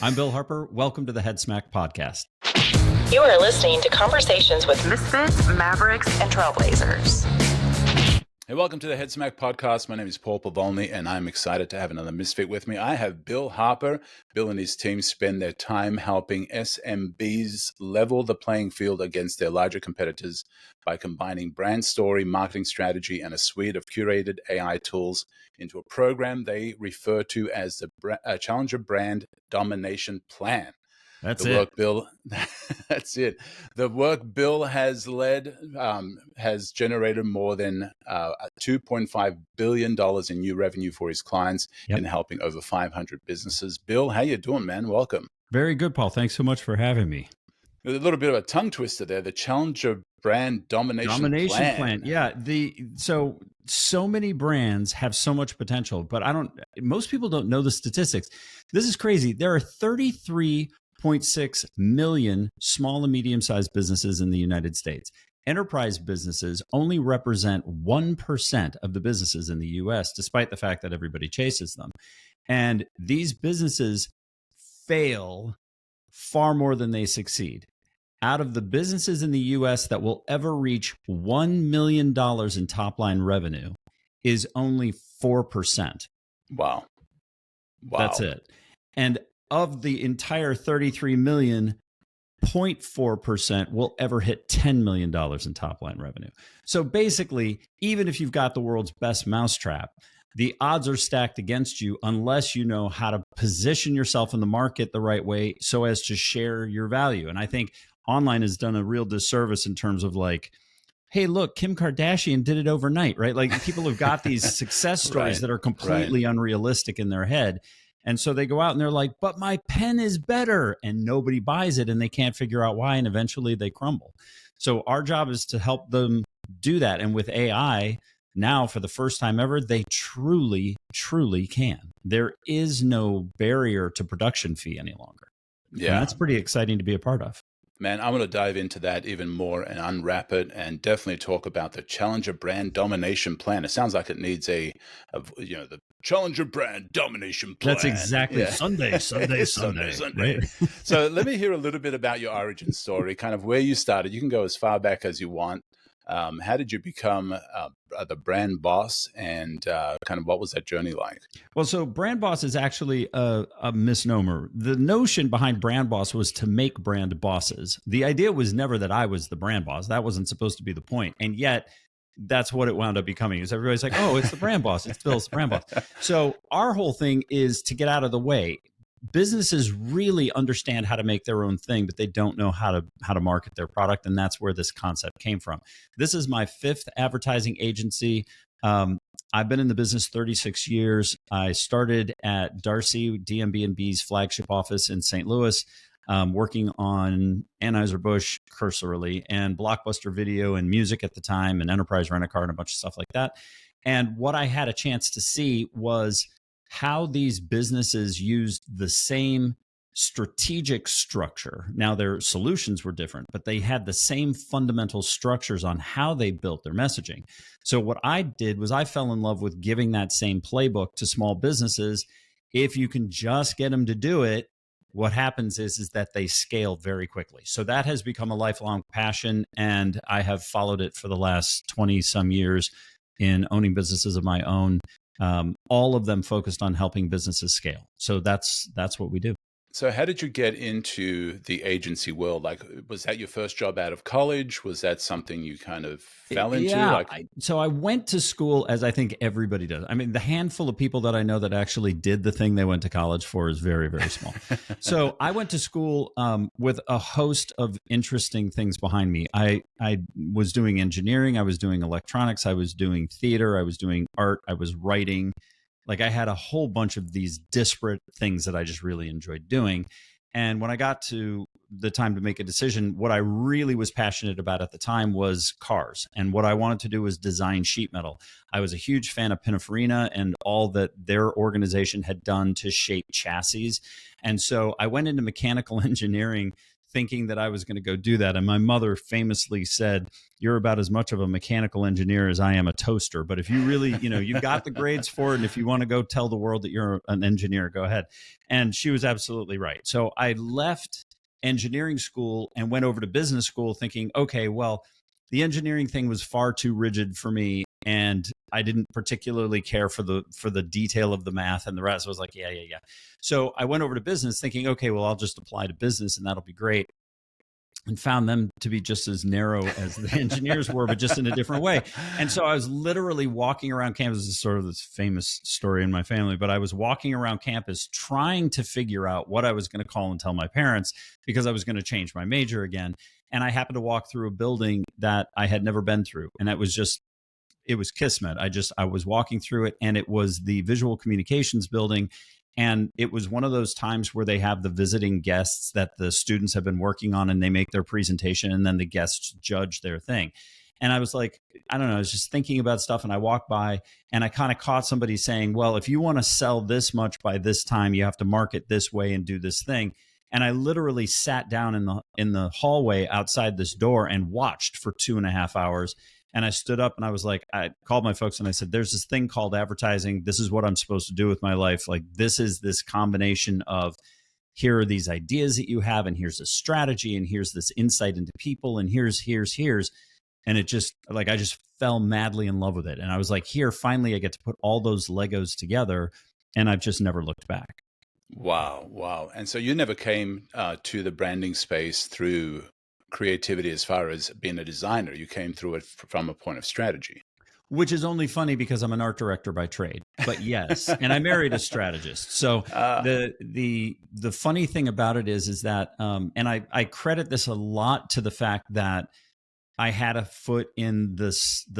I'm Bill Harper. Welcome to the Head Smack Podcast. You are listening to conversations with misfits, mavericks, and trailblazers. Hey, welcome to the Head Smack Podcast. My name is Paul Pavolny, and I'm excited to have another misfit with me. I have Bill Harper. Bill and his team spend their time helping SMBs level the playing field against their larger competitors by combining brand story, marketing strategy, and a suite of curated AI tools into a program they refer to as the Challenger Brand Domination Plan. That's it. That's it. The work Bill has led has generated more than $2.5 billion in new revenue for his clients and helping over 500 businesses. Bill, how you doing, man? Welcome. Very good, Paul. Thanks so much for having me. A little bit of a tongue twister there. The Challenger Brand Domination Plan. Yeah. So many brands have so much potential, but most people don't know the statistics. This is crazy. There are 33.6 million small and medium-sized businesses in the United States. Enterprise businesses only represent 1% of the businesses in the US, despite the fact that everybody chases them. And these businesses fail far more than they succeed. Out of the businesses in the US that will ever reach $1 million in top-line revenue is only 4%. Wow. That's it. And of the entire 33 million, 0.4% will ever hit $10 million in top line revenue. So basically, even if you've got the world's best mousetrap, the odds are stacked against you unless you know how to position yourself in the market the right way so as to share your value. And I think online has done a real disservice in terms of like, hey, look, Kim Kardashian did it overnight, right? Like people have got these success stories that are completely unrealistic in their head. And so they go out and they're like, but my pen is better, and nobody buys it and they can't figure out why. And eventually they crumble. So our job is to help them do that. And with AI now, for the first time ever, they truly, truly can. There is no barrier to production fee any longer. Yeah. And that's pretty exciting to be a part of. Man, I'm going to dive into that even more and unwrap it and definitely talk about the Challenger Brand Domination Plan. It sounds like it needs the Challenger Brand Domination Plan. That's exactly Sunday. Right? So let me hear a little bit about your origin story, kind of where you started. You can go as far back as you want. How did you become the brand boss, and kind of what was that journey like? Well, so brand boss is actually a misnomer. The notion behind brand boss was to make brand bosses. The idea was never that I was the brand boss. That wasn't supposed to be the point. And yet that's what it wound up becoming. Is everybody's like, oh, it's the brand boss. It's Bill's the brand boss. So our whole thing is to get out of the way. Businesses really understand how to make their own thing, but they don't know how to market their product. And that's where this concept came from. This is my 5th advertising agency. I've been in the business 36 years. I started at Darcy, DMB&B's flagship office in St. Louis, working on Anheuser-Busch cursorily and Blockbuster Video and music at the time and Enterprise Rent-A-Car and a bunch of stuff like that. And what I had a chance to see was how these businesses used the same strategic structure. Now, their solutions were different, but they had the same fundamental structures on how they built their messaging. So what I did was I fell in love with giving that same playbook to small businesses. If you can just get them to do it, what happens is that they scale very quickly. So that has become a lifelong passion, and I have followed it for the last 20 some years in owning businesses of my own. All of them focused on helping businesses scale. So that's what we do. So how did you get into the agency world? Like, was that your first job out of college? Was that something you kind of fell into? Yeah. So I went to school, as I think everybody does. I mean, the handful of people that I know that actually did the thing they went to college for is very, very small. So I went to school with a host of interesting things behind me. I was doing engineering. I was doing electronics. I was doing theater. I was doing art. I was writing. Like I had a whole bunch of these disparate things that I just really enjoyed doing. And when I got to the time to make a decision, what I really was passionate about at the time was cars. And what I wanted to do was design sheet metal. I was a huge fan of Pininfarina and all that their organization had done to shape chassis. And so I went into mechanical engineering thinking that I was going to go do that. And my mother famously said, "You're about as much of a mechanical engineer as I am a toaster. But if you really, you got the grades for it, and if you want to go tell the world that you're an engineer, go ahead." And she was absolutely right. So I left engineering school and went over to business school thinking, okay, well, the engineering thing was far too rigid for me, and I didn't particularly care for the detail of the math and the rest. I was like, yeah. So I went over to business thinking, okay, well, I'll just apply to business and that'll be great. And found them to be just as narrow as the engineers were, but just in a different way. And so I was literally walking around campus. This is sort of this famous story in my family, but I was walking around campus trying to figure out what I was going to call and tell my parents, because I was going to change my major again. And I happened to walk through a building that I had never been through. And it was kismet. I was walking through it, and it was the visual communications building. And it was one of those times where they have the visiting guests that the students have been working on, and they make their presentation, and then the guests judge their thing. And I was like, I don't know, I was just thinking about stuff, and I walked by and I kind of caught somebody saying, well, if you want to sell this much by this time, you have to market this way and do this thing. And I literally sat down in the hallway outside this door and watched for 2.5 hours. And I stood up and I was like, I called my folks and I said, there's this thing called advertising. This is what I'm supposed to do with my life. Like, this is this combination of, here are these ideas that you have, and here's a strategy, and here's this insight into people, and here's. And it just, like, I just fell madly in love with it. And I was like, here, finally, I get to put all those Legos together, and I've just never looked back. Wow. And so you never came to the branding space through creativity as far as being a designer. You came through it from a point of strategy. Which is only funny because I'm an art director by trade, but yes. And I married a strategist. So the funny thing about it is that, and I credit this a lot to the fact that I had a foot in the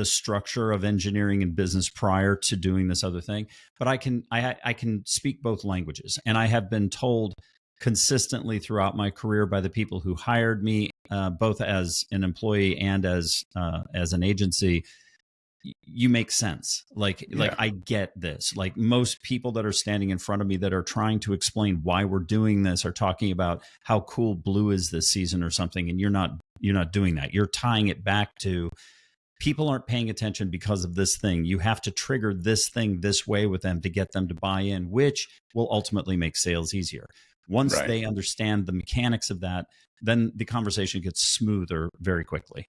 structure of engineering and business prior to doing this other thing, but I can speak both languages. And I have been told consistently throughout my career by the people who hired me, both as an employee and as an agency, you make sense. Like I get this. Like, most people that are standing in front of me that are trying to explain why we're doing this are talking about how cool blue is this season or something, and you're not doing that. You're tying it back to, people aren't paying attention because of this thing. You have to trigger this thing this way with them to get them to buy in, which will ultimately make sales easier. Once they understand the mechanics of that, then the conversation gets smoother very quickly.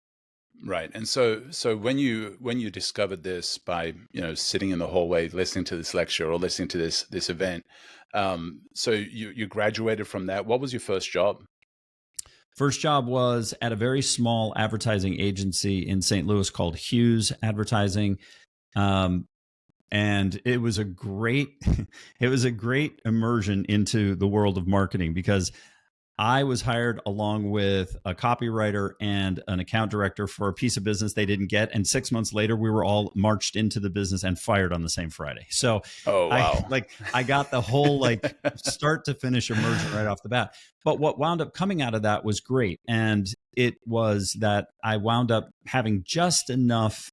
Right. And so when you discovered this by, sitting in the hallway, listening to this lecture or listening to this event, so you graduated from that. What was your first job? First job was at a very small advertising agency in St. Louis called Hughes Advertising. And it was a great immersion into the world of marketing, because I was hired along with a copywriter and an account director for a piece of business they didn't get. And 6 months later, we were all marched into the business and fired on the same Friday. So I got the whole start to finish immersion right off the bat. But what wound up coming out of that was great. And it was that I wound up having just enough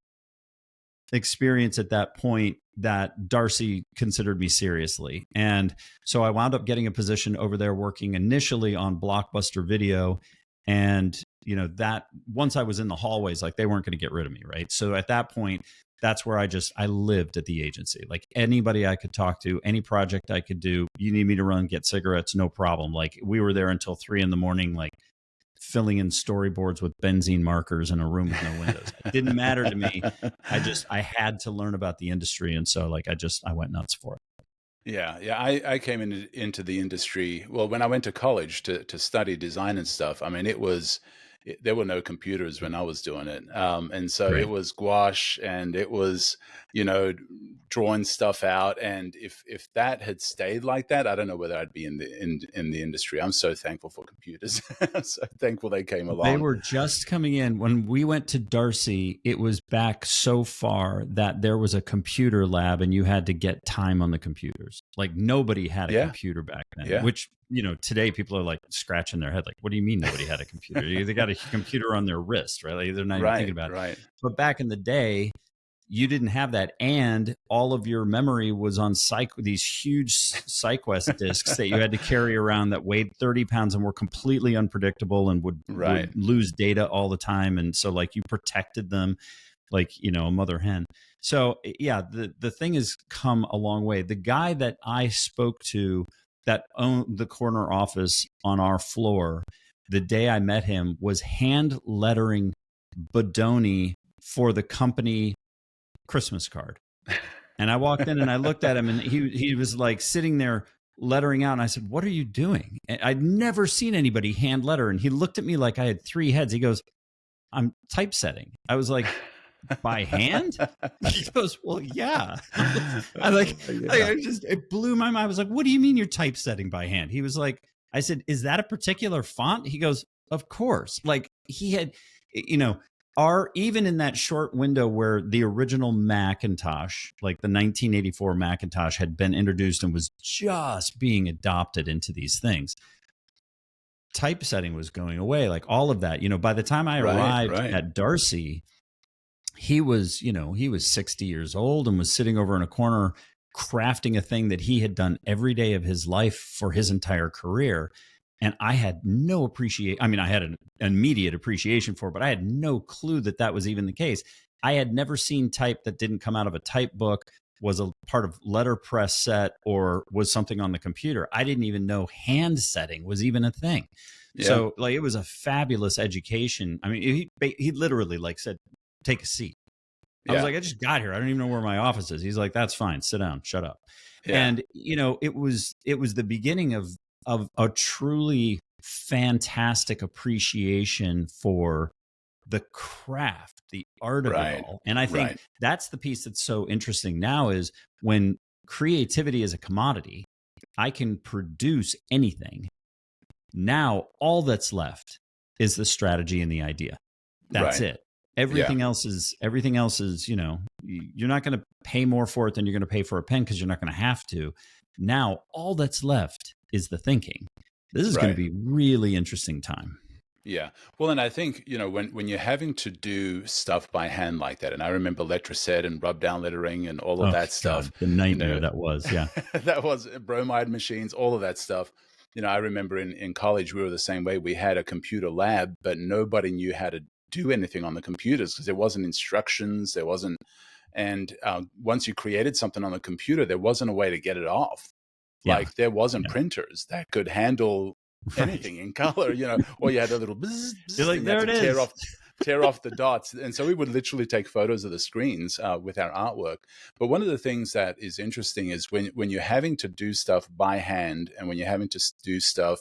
experience at that point that Darcy considered me seriously. And so I wound up getting a position over there working initially on Blockbuster Video. And, that once I was in the hallways, they weren't going to get rid of me. Right. So at that point, that's where I lived at the agency. Like, anybody I could talk to, any project I could do, you need me to run, get cigarettes, no problem. Like, we were there until 3 a.m, filling in storyboards with benzene markers in a room with no windows. It didn't matter to me. I had to learn about the industry. And so I went nuts for it. Yeah. I came into the industry. Well, when I went to college to study design and stuff, I mean, there were no computers when I was doing it. And so It was gouache, and it was, drawing stuff out. And if that had stayed like that, I don't know whether I'd be in the industry. I'm so thankful for computers. I'm so thankful they came along. They were just coming in. When we went to Darcy, it was back so far that there was a computer lab and you had to get time on the computers. Like, nobody had a computer back then, which, today people are scratching their head. Like, what do you mean nobody had a computer? They got a computer on their wrist, right? They're not even thinking about it. But back in the day, you didn't have that, and all of your memory was on these huge SyQuest disks that you had to carry around that weighed 30 pounds and were completely unpredictable and would lose data all the time. And so like you protected them like, a mother hen. So yeah, the thing has come a long way. The guy that I spoke to that owned the corner office on our floor, the day I met him, was hand lettering Bodoni for the company Christmas card. And I walked in and I looked at him, and he was like sitting there lettering out. And I said, "What are you doing?" And I'd never seen anybody hand letter. And he looked at me like I had three heads. He goes, "I'm typesetting." I was like, "By hand?" He goes, "Well, yeah." It blew my mind. I was like, "What do you mean you're typesetting by hand?" He was like, I said, "Is that a particular font?" He goes, "Of course." Like he had, even in that short window where the original Macintosh, like the 1984 Macintosh, had been introduced and was just being adopted into these things, typesetting was going away. Like all of that, by the time I arrived at Darcy, he was 60 years old and was sitting over in a corner crafting a thing that he had done every day of his life for his entire career. And I had no appreciation. I mean, I had an immediate appreciation for it, but I had no clue that that was even the case. I had never seen type that didn't come out of a type book, was a part of letterpress set, or was something on the computer. I didn't even know hand setting was even a thing. Yeah. So like, it was a fabulous education. I mean, he literally like said, "Take a seat." I was like, "I just got here. I don't even know where my office is." He's like, "That's fine. Sit down. Shut up." Yeah. And it was the beginning of a truly fantastic appreciation for the craft, the art of it all. And I think that's the piece that's so interesting now, is when creativity is a commodity, I can produce anything. Now, all that's left is the strategy and the idea. That's it. Everything else is, you're not going to pay more for it than you're going to pay for a pen, because you're not going to have to. Now, all that's left is the thinking. This is going to be really interesting time. Yeah. Well, and I think, when you're having to do stuff by hand like that, and I remember letraset and rub down lettering and all of that stuff. The nightmare that was, yeah. That was bromide machines, all of that stuff. I remember in college, we were the same way. We had a computer lab, but nobody knew how to do anything on the computers because there wasn't instructions. There wasn't. And once you created something on the computer, there wasn't a way to get it off. Like there wasn't printers that could handle anything in color, or you had a little bzz, bzz, you're like, there it is. Tear off the dots. And so we would literally take photos of the screens with our artwork. But one of the things that is interesting is when you're having to do stuff by hand and when you're having to do stuff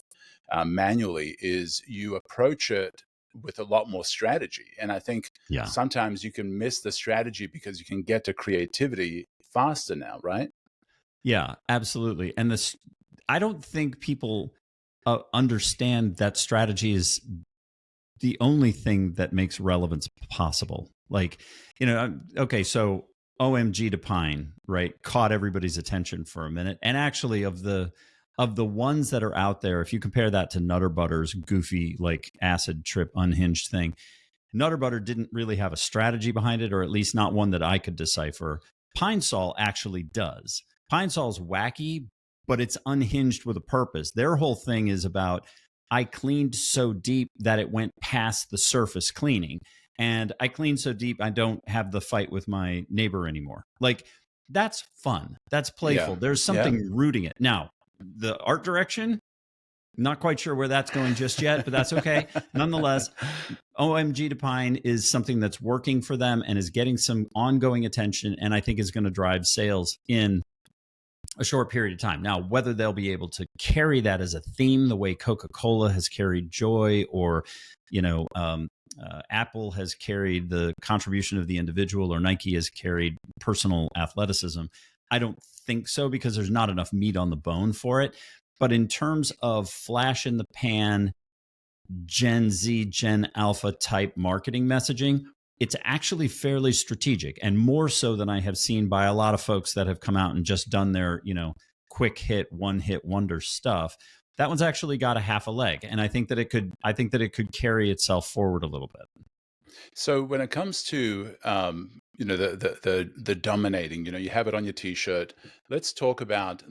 manually, is you approach it with a lot more strategy. And I think sometimes you can miss the strategy because you can get to creativity faster now, right? Yeah, absolutely. And I don't think people understand that strategy is the only thing that makes relevance possible. Like, okay, so OMG to Pine, right, caught everybody's attention for a minute. And actually, of the ones that are out there, if you compare that to Nutter Butter's goofy, like acid trip unhinged thing, Nutter Butter didn't really have a strategy behind it, or at least not one that I could decipher. Pine Sol actually does. Pine Sol's wacky, but it's unhinged with a purpose. Their whole thing is about, I cleaned so deep that it went past the surface cleaning. And I cleaned so deep, I don't have the fight with my neighbor anymore. Like, that's fun. That's playful. There's something rooting it. Now, the art direction, not quite sure where that's going just yet, but that's okay. Nonetheless, OMG to Pine is something that's working for them and is getting some ongoing attention, and I think is going to drive sales in a short period of time. Now, whether they'll be able to carry that as a theme, the way Coca-Cola has carried joy, or, Apple has carried the contribution of the individual, or Nike has carried personal athleticism, I don't think so, because there's not enough meat on the bone for it. But in terms of flash in the pan, Gen Z, Gen Alpha type marketing messaging, it's actually fairly strategic, and more so than I have seen by a lot of folks that have come out and just done their, quick hit, one hit wonder stuff. That one's actually got a half a leg. And I think that it could carry itself forward a little bit. So when it comes to the dominating. You have it on your T-shirt. Let's talk about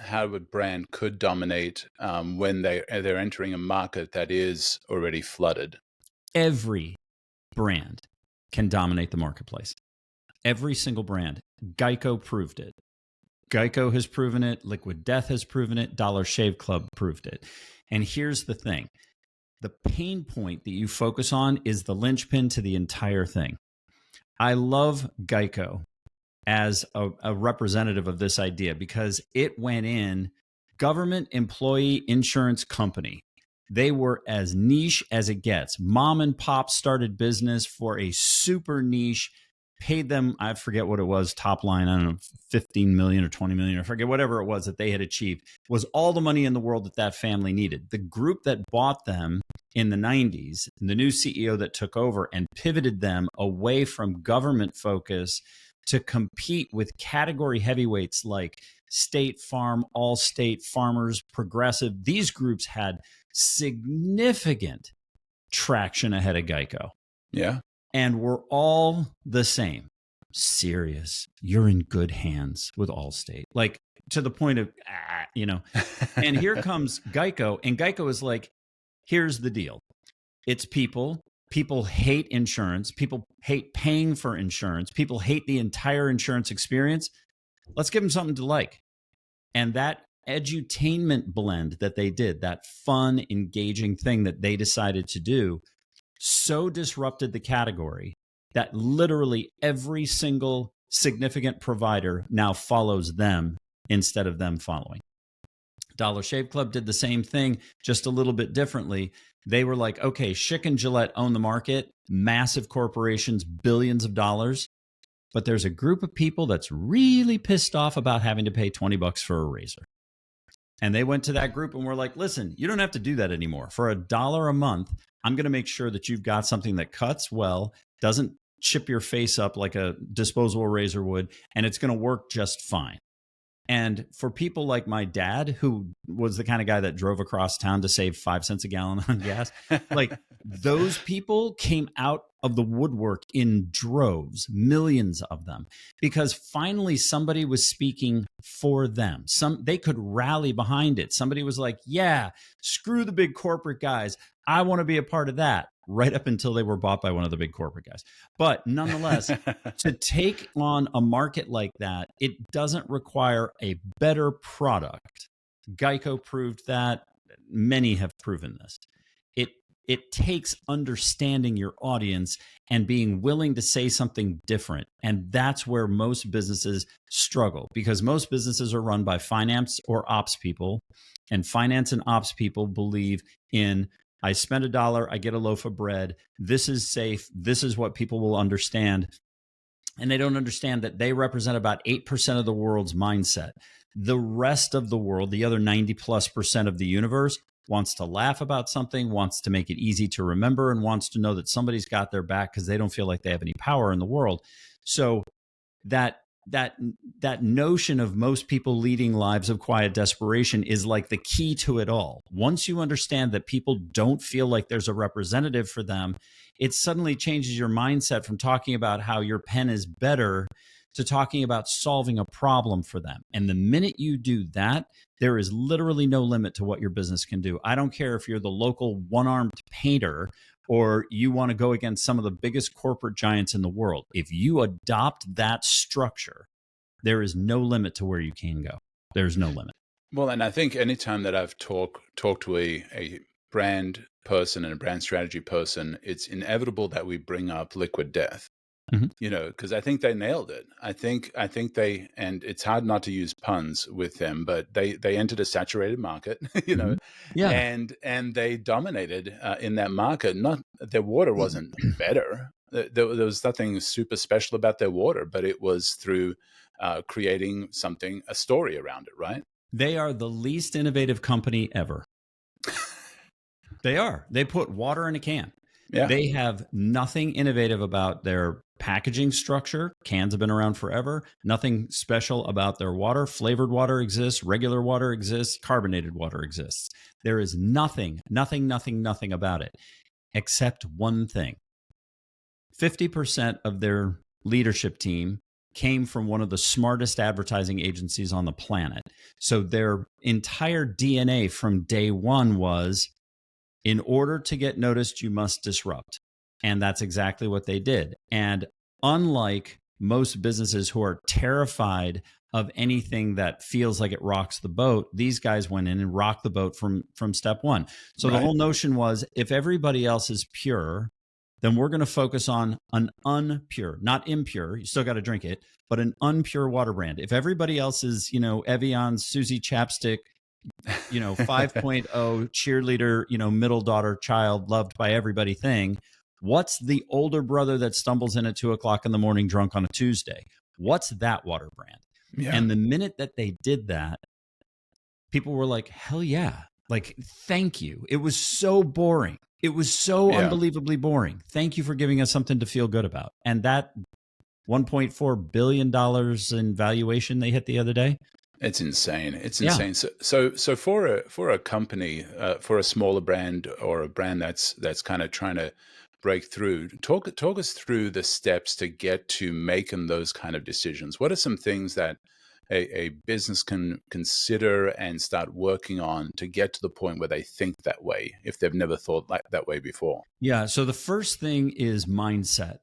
how a brand could dominate when they're entering a market that is already flooded. Every brand can dominate the marketplace. Every single brand. Geico proved it. Geico has proven it. Liquid Death has proven it. Dollar Shave Club proved it. And here's the thing. The pain point that you focus on is the linchpin to the entire thing. I love Geico as a representative of this idea because it went in government employee insurance company. They were as niche as it gets. Mom and pop started business for a super niche, paid them, I forget what it was, top line, I don't know, 15 million or 20 million, I forget, whatever it was that they had achieved, was all the money in the world that family needed. The group that bought them in the 90s, the new CEO that took over and pivoted them away from government focus to compete with category heavyweights like State Farm, Allstate, Farmers, Progressive. These groups had significant traction ahead of Geico. Yeah. And we're all the same. Serious. You're in good hands with Allstate. Like, to the point of, And here comes Geico. And Geico is like, here's the deal. It's people. People hate insurance. People hate paying for insurance. People hate the entire insurance experience. Let's give them something to like. And that edutainment blend that they did, that fun, engaging thing that they decided to do, so disrupted the category that literally every single significant provider now follows them instead of them following. Dollar Shave Club did the same thing, just a little bit differently. They were like, okay, Schick and Gillette own the market, massive corporations, billions of dollars, but there's a group of people that's really pissed off about having to pay $20 for a razor. And they went to that group and were like, listen, you don't have to do that anymore. For $1 a month, I'm going to make sure that you've got something that cuts well, doesn't chip your face up like a disposable razor would, and it's going to work just fine. And for people like my dad, who was the kind of guy that drove across town to save 5 cents a gallon on gas, like those people came out of the woodwork in droves, millions of them, because finally somebody was speaking for them. They could rally behind it. Somebody was like, yeah, screw the big corporate guys. I want to be a part of that. Right up until they were bought by one of the big corporate guys. But nonetheless, to take on a market like that, it doesn't require a better product. Geico proved that. Many have proven this. It takes understanding your audience and being willing to say something different. And that's where most businesses struggle, because most businesses are run by finance or ops people. And finance and ops people believe in, I spend $1, I get a loaf of bread. This is safe. This is what people will understand. And they don't understand that they represent about 8% of the world's mindset. The rest of the world, the other 90+% of the universe, wants to laugh about something, wants to make it easy to remember, and wants to know that somebody's got their back because they don't feel like they have any power in the world. So that notion of most people leading lives of quiet desperation is like the key to it all. Once you understand that people don't feel like there's a representative for them, it suddenly changes your mindset from talking about how your pen is better to talking about solving a problem for them. And the minute you do that, there is literally no limit to what your business can do. I don't care if you're the local one-armed painter or you want to go against some of the biggest corporate giants in the world. If you adopt that structure, there is no limit to where you can go. There's no limit. Well, and I think anytime that I've talked to a brand person and a brand strategy person, it's inevitable that we bring up Liquid Death. Mm-hmm. Because I think they nailed it. I think they, and it's hard not to use puns with them, but they entered a saturated market, Mm-hmm. Yeah. and they dominated in that market. Not their water wasn't better. There was nothing super special about their water, but it was through creating a story around it, right? They are the least innovative company ever. They are. They put water in a can. Yeah. They have nothing innovative about their packaging structure. Cans have been around forever. Nothing special about their water. Flavored water exists. Regular water exists. Carbonated water exists. There is nothing about it except one thing. 50% of their leadership team came from one of the smartest advertising agencies on the planet. So their entire DNA from day one was, in order to get noticed, you must disrupt. And that's exactly what they did. And unlike most businesses who are terrified of anything that feels like it rocks the boat, these guys went in and rocked the boat from step one. So the whole notion was, if everybody else is pure, then we're going to focus on an unpure, not impure, you still got to drink it, but an unpure water brand. If everybody else is, Evian, Susie Chapstick, 5.0 cheerleader, middle daughter, child, loved by everybody thing, what's the older brother that stumbles in at 2:00 in the morning drunk on a Tuesday? What's that water brand? Yeah. And the minute that they did that, people were like, hell yeah. Like, thank you. It was so boring. It was so unbelievably boring. Thank you for giving us something to feel good about. And that $1.4 billion in valuation they hit the other day. It's insane. It's insane. So for a company, for a smaller brand or a brand that's kind of trying to break through, talk us through the steps to get to making those kind of decisions. What are some things that a business can consider and start working on to get to the point where they think that way, if they've never thought like that way before? Yeah. So the first thing is mindset.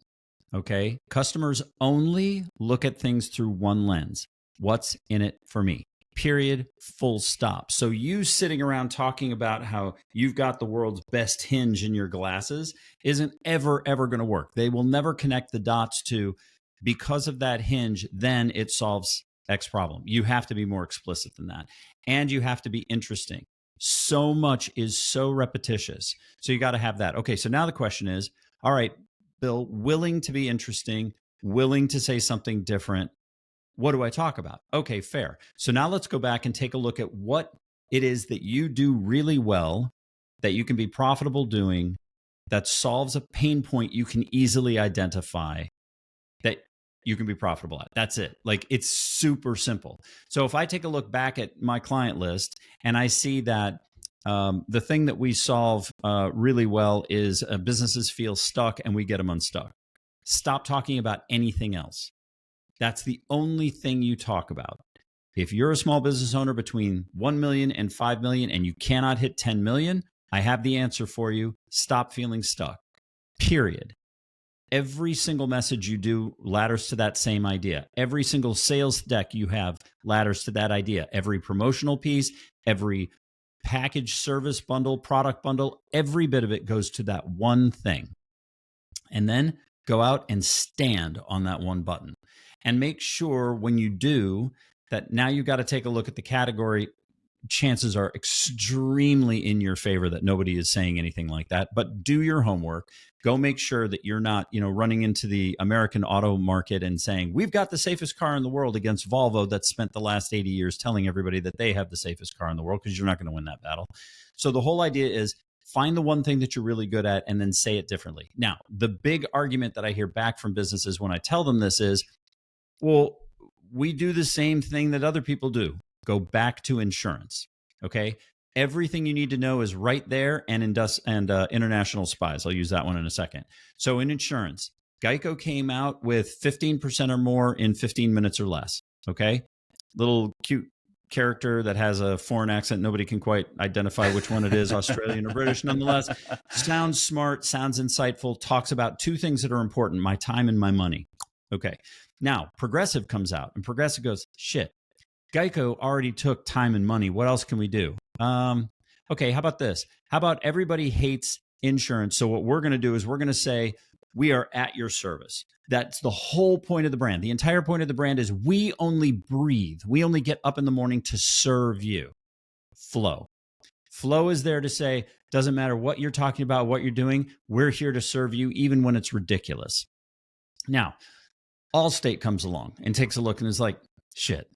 Okay. Customers only look at things through one lens. What's in it for me? Period. Full stop. So you sitting around talking about how you've got the world's best hinge in your glasses isn't ever going to work. They will never connect the dots to, because of that hinge, then it solves X problem. You have to be more explicit than that. And you have to be interesting. So much is so repetitious. So you got to have that. Okay, so now the question is, all right, Bill, willing to be interesting, willing to say something different. What do I talk about? Okay, fair. So now let's go back and take a look at what it is that you do really well, that you can be profitable doing, that solves a pain point you can easily identify, that you can be profitable at. That's it. Like, it's super simple. So if I take a look back at my client list and I see that the thing that we solve really well is businesses feel stuck and we get them unstuck. Stop talking about anything else. That's the only thing you talk about. If you're a small business owner between 1 million and 5 million and you cannot hit 10 million, I have the answer for you. Stop feeling stuck. Period. Every single message you do ladders to that same idea. Every single sales deck you have ladders to that idea. Every promotional piece, every package, service bundle, product bundle, every bit of it goes to that one thing. And then go out and stand on that one button. And make sure when you do that, now you got to take a look at the category. Chances are extremely in your favor that nobody is saying anything like that. But do your homework. Go make sure that you're not, running into the American auto market and saying, we've got the safest car in the world against Volvo that spent the last 80 years telling everybody that they have the safest car in the world, because you're not going to win that battle. So the whole idea is, find the one thing that you're really good at and then say it differently. Now, the big argument that I hear back from businesses when I tell them this is, well, we do the same thing that other people do. Go back to insurance. Okay. Everything you need to know is right there, and international spies. I'll use that one in a second. So in insurance, Geico came out with 15% or more in 15 minutes or less. Okay. Little cute character that has a foreign accent. Nobody can quite identify which one it is, Australian or British. Nonetheless, sounds smart, sounds insightful, talks about two things that are important: my time and my money. Okay. Now, Progressive comes out, and Progressive goes, shit, Geico already took time and money. What else can we do? Okay, how about this? How about everybody hates insurance? So what we're going to do is we're going to say, we are at your service. That's the whole point of the brand. The entire point of the brand is we only breathe. We only get up in the morning to serve you. Flow. Flow is there to say, doesn't matter what you're talking about, what you're doing, we're here to serve you, even when it's ridiculous. Now, Allstate comes along and takes a look and is like, shit,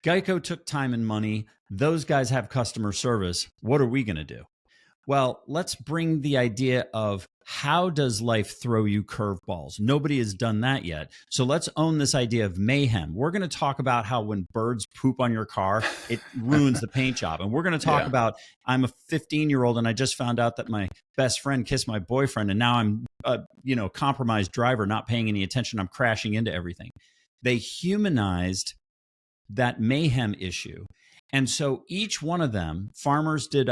Geico took time and money. Those guys have customer service. What are we going to do? Well, let's bring the idea of, how does life throw you curveballs? Nobody has done that yet. So let's own this idea of mayhem. We're going to talk about how when birds poop on your car, it ruins the paint job. And we're going to talk about, I'm a 15-year-old and I just found out that my best friend kissed my boyfriend, and now I'm compromised driver not paying any attention. I'm crashing into everything. They humanized that mayhem issue. And so each one of them, farmers did,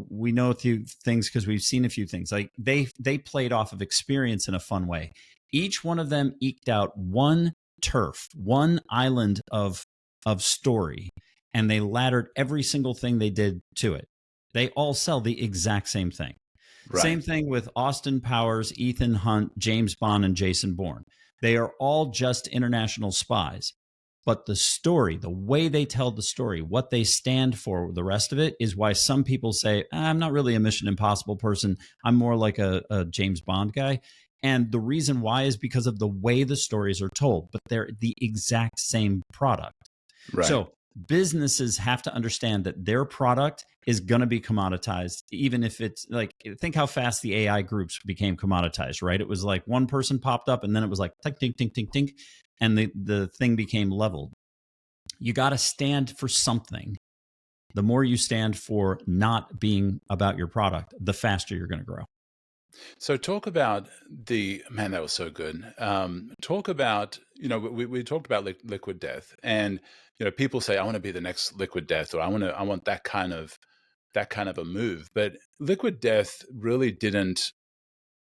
we know a few things because we've seen a few things. Like they played off of experience in a fun way. Each one of them eked out one turf, one island of story, and they laddered every single thing they did to it. They all sell the exact same thing. Right. Same thing with Austin Powers, Ethan Hunt, James Bond, and Jason Bourne. They are all just international spies. But the story, the way they tell the story, what they stand for, the rest of it is why some people say, I'm not really a Mission Impossible person. I'm more like a James Bond guy. And the reason why is because of the way the stories are told, but they're the exact same product. Right. So businesses have to understand that their product is going to be commoditized, even if it's like, think how fast the AI groups became commoditized, right? It was like one person popped up and then it was like, tink, tink, tink, tink, tink. And the thing became leveled. You got to stand for something. The more you stand for not being about your product, the faster you're going to grow. So talk about man, that was so good. Talk about, we talked about liquid death, and, people say, I want to be the next liquid death, or I want that kind of a move. But liquid death really didn't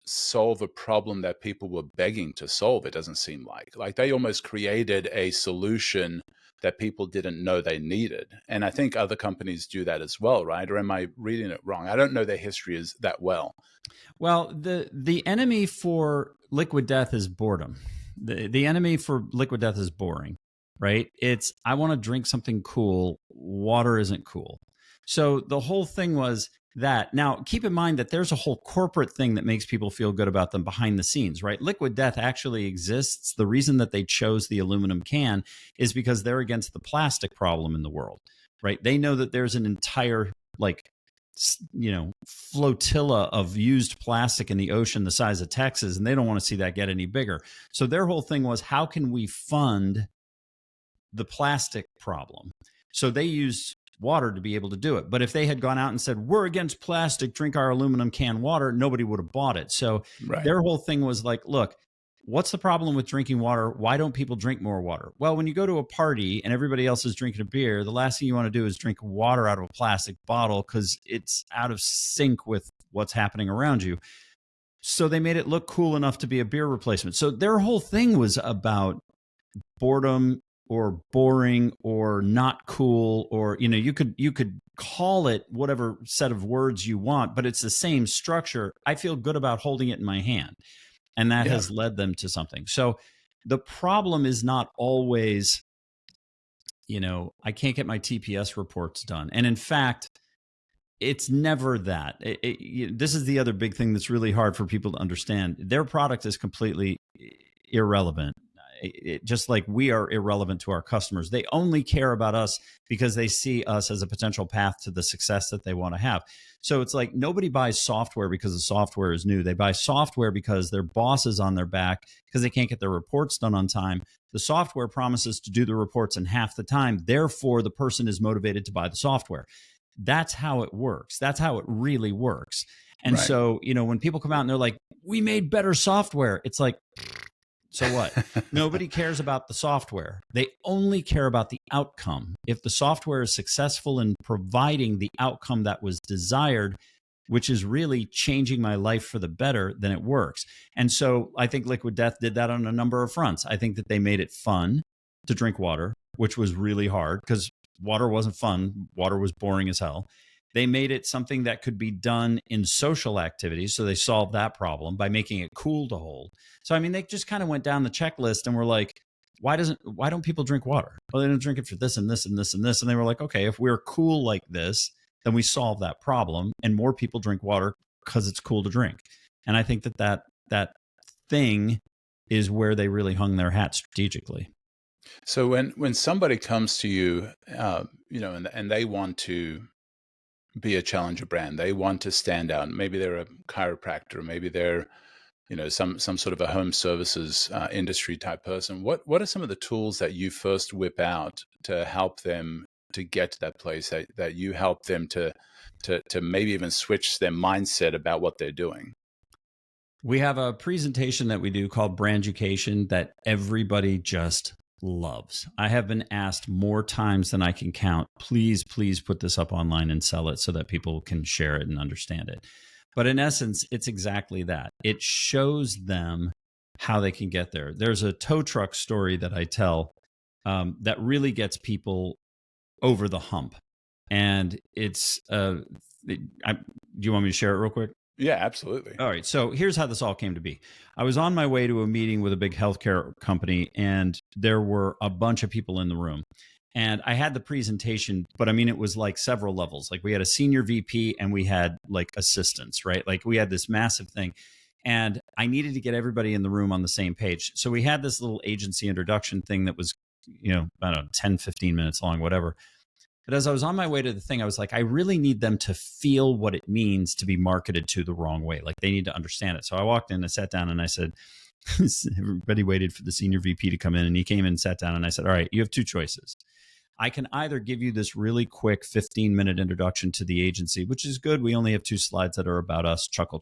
solve a problem that people were begging to solve. It doesn't seem like they almost created a solution that people didn't know they needed. And I think other companies do that as well, right? Or am I reading it wrong? I don't know their history is that well. Well, the enemy for liquid death is boredom. The enemy for liquid death is boring, right? It's, I want to drink something cool. Water isn't cool. So the whole thing was that. Now, keep in mind that there's a whole corporate thing that makes people feel good about them behind the scenes, right? Liquid death actually exists. The reason that they chose the aluminum can is because they're against the plastic problem in the world, right? They know that there's an entire, flotilla of used plastic in the ocean the size of Texas, and they don't want to see that get any bigger. So their whole thing was, how can we fund the plastic problem? So they used water to be able to do it. But if they had gone out and said, we're against plastic, drink our aluminum can water, nobody would have bought it. So Their whole thing was like, look, what's the problem with drinking water? Why don't people drink more water? Well, when you go to a party and everybody else is drinking a beer, the last thing you want to do is drink water out of a plastic bottle because it's out of sync with what's happening around you. So they made it look cool enough to be a beer replacement. So their whole thing was about boredom or boring or not cool, or you could call it whatever set of words you want, but it's the same structure. I feel good about holding it in my hand, and that has led them to something. So the problem is not always, I can't get my TPS reports done, and in fact, it's never that. This is the other big thing that's really hard for people to understand. Their product is completely irrelevant. Just like we are irrelevant to our customers. They only care about us because they see us as a potential path to the success that they want to have. So it's like nobody buys software because the software is new. They buy software because their boss is on their back because they can't get their reports done on time. The software promises to do the reports in half the time. Therefore, the person is motivated to buy the software. That's how it works. That's how it really works. And so, when people come out and they're like, we made better software, it's like, so what? Nobody cares about the software. They only care about the outcome. If the software is successful in providing the outcome that was desired, which is really changing my life for the better, then it works. And so I think Liquid Death did that on a number of fronts. I think that they made it fun to drink water, which was really hard because water wasn't fun. Water was boring as hell. They made it something that could be done in social activities. So they solved that problem by making it cool to hold. So, I mean, they just kind of went down the checklist and were like, why don't people drink water? Well, they don't drink it for this and this and this and this. And they were like, okay, if we're cool like this, then we solve that problem and more people drink water because it's cool to drink. And I think that thing is where they really hung their hat strategically. So when somebody comes to you, and they want to be a challenger brand, they want to stand out. Maybe they're a chiropractor, maybe they're, some sort of a home services industry type person. What are some of the tools that you first whip out to help them to get to that place that you help them to maybe even switch their mindset about what they're doing? We have a presentation that we do called Branducation that everybody just loves. I have been asked more times than I can count. Please put this up online and sell it so that people can share it and understand it. But in essence, it's exactly that. It shows them how they can get there. There's a tow truck story that I tell that really gets people over the hump. And it's, do you want me to share it real quick? Yeah, absolutely. All right. So here's how this all came to be. I was on my way to a meeting with a big healthcare company, and there were a bunch of people in the room. And I had the presentation, but I mean, it was like several levels. Like we had a senior VP and we had like assistants, right? Like we had this massive thing. And I needed to get everybody in the room on the same page. So we had this little agency introduction thing that was, I don't know, 10, 15 minutes long, whatever. But as I was on my way to the thing, I was like, I really need them to feel what it means to be marketed to the wrong way. Like they need to understand it. So I walked in, I sat down and I said, everybody waited for the senior VP to come in, and he came in and sat down and I said, all right, you have two choices. I can either give you this really quick 15-minute introduction to the agency, which is good. We only have 2 slides that are about us, chuckle.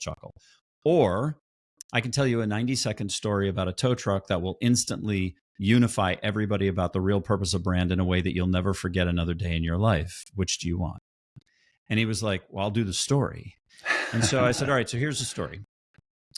Or I can tell you a 90-second story about a tow truck that will instantly unify everybody about the real purpose of brand in a way that you'll never forget another day in your life. Which do you want? And he was like, well, I'll do the story. And so I said, all right, so here's the story.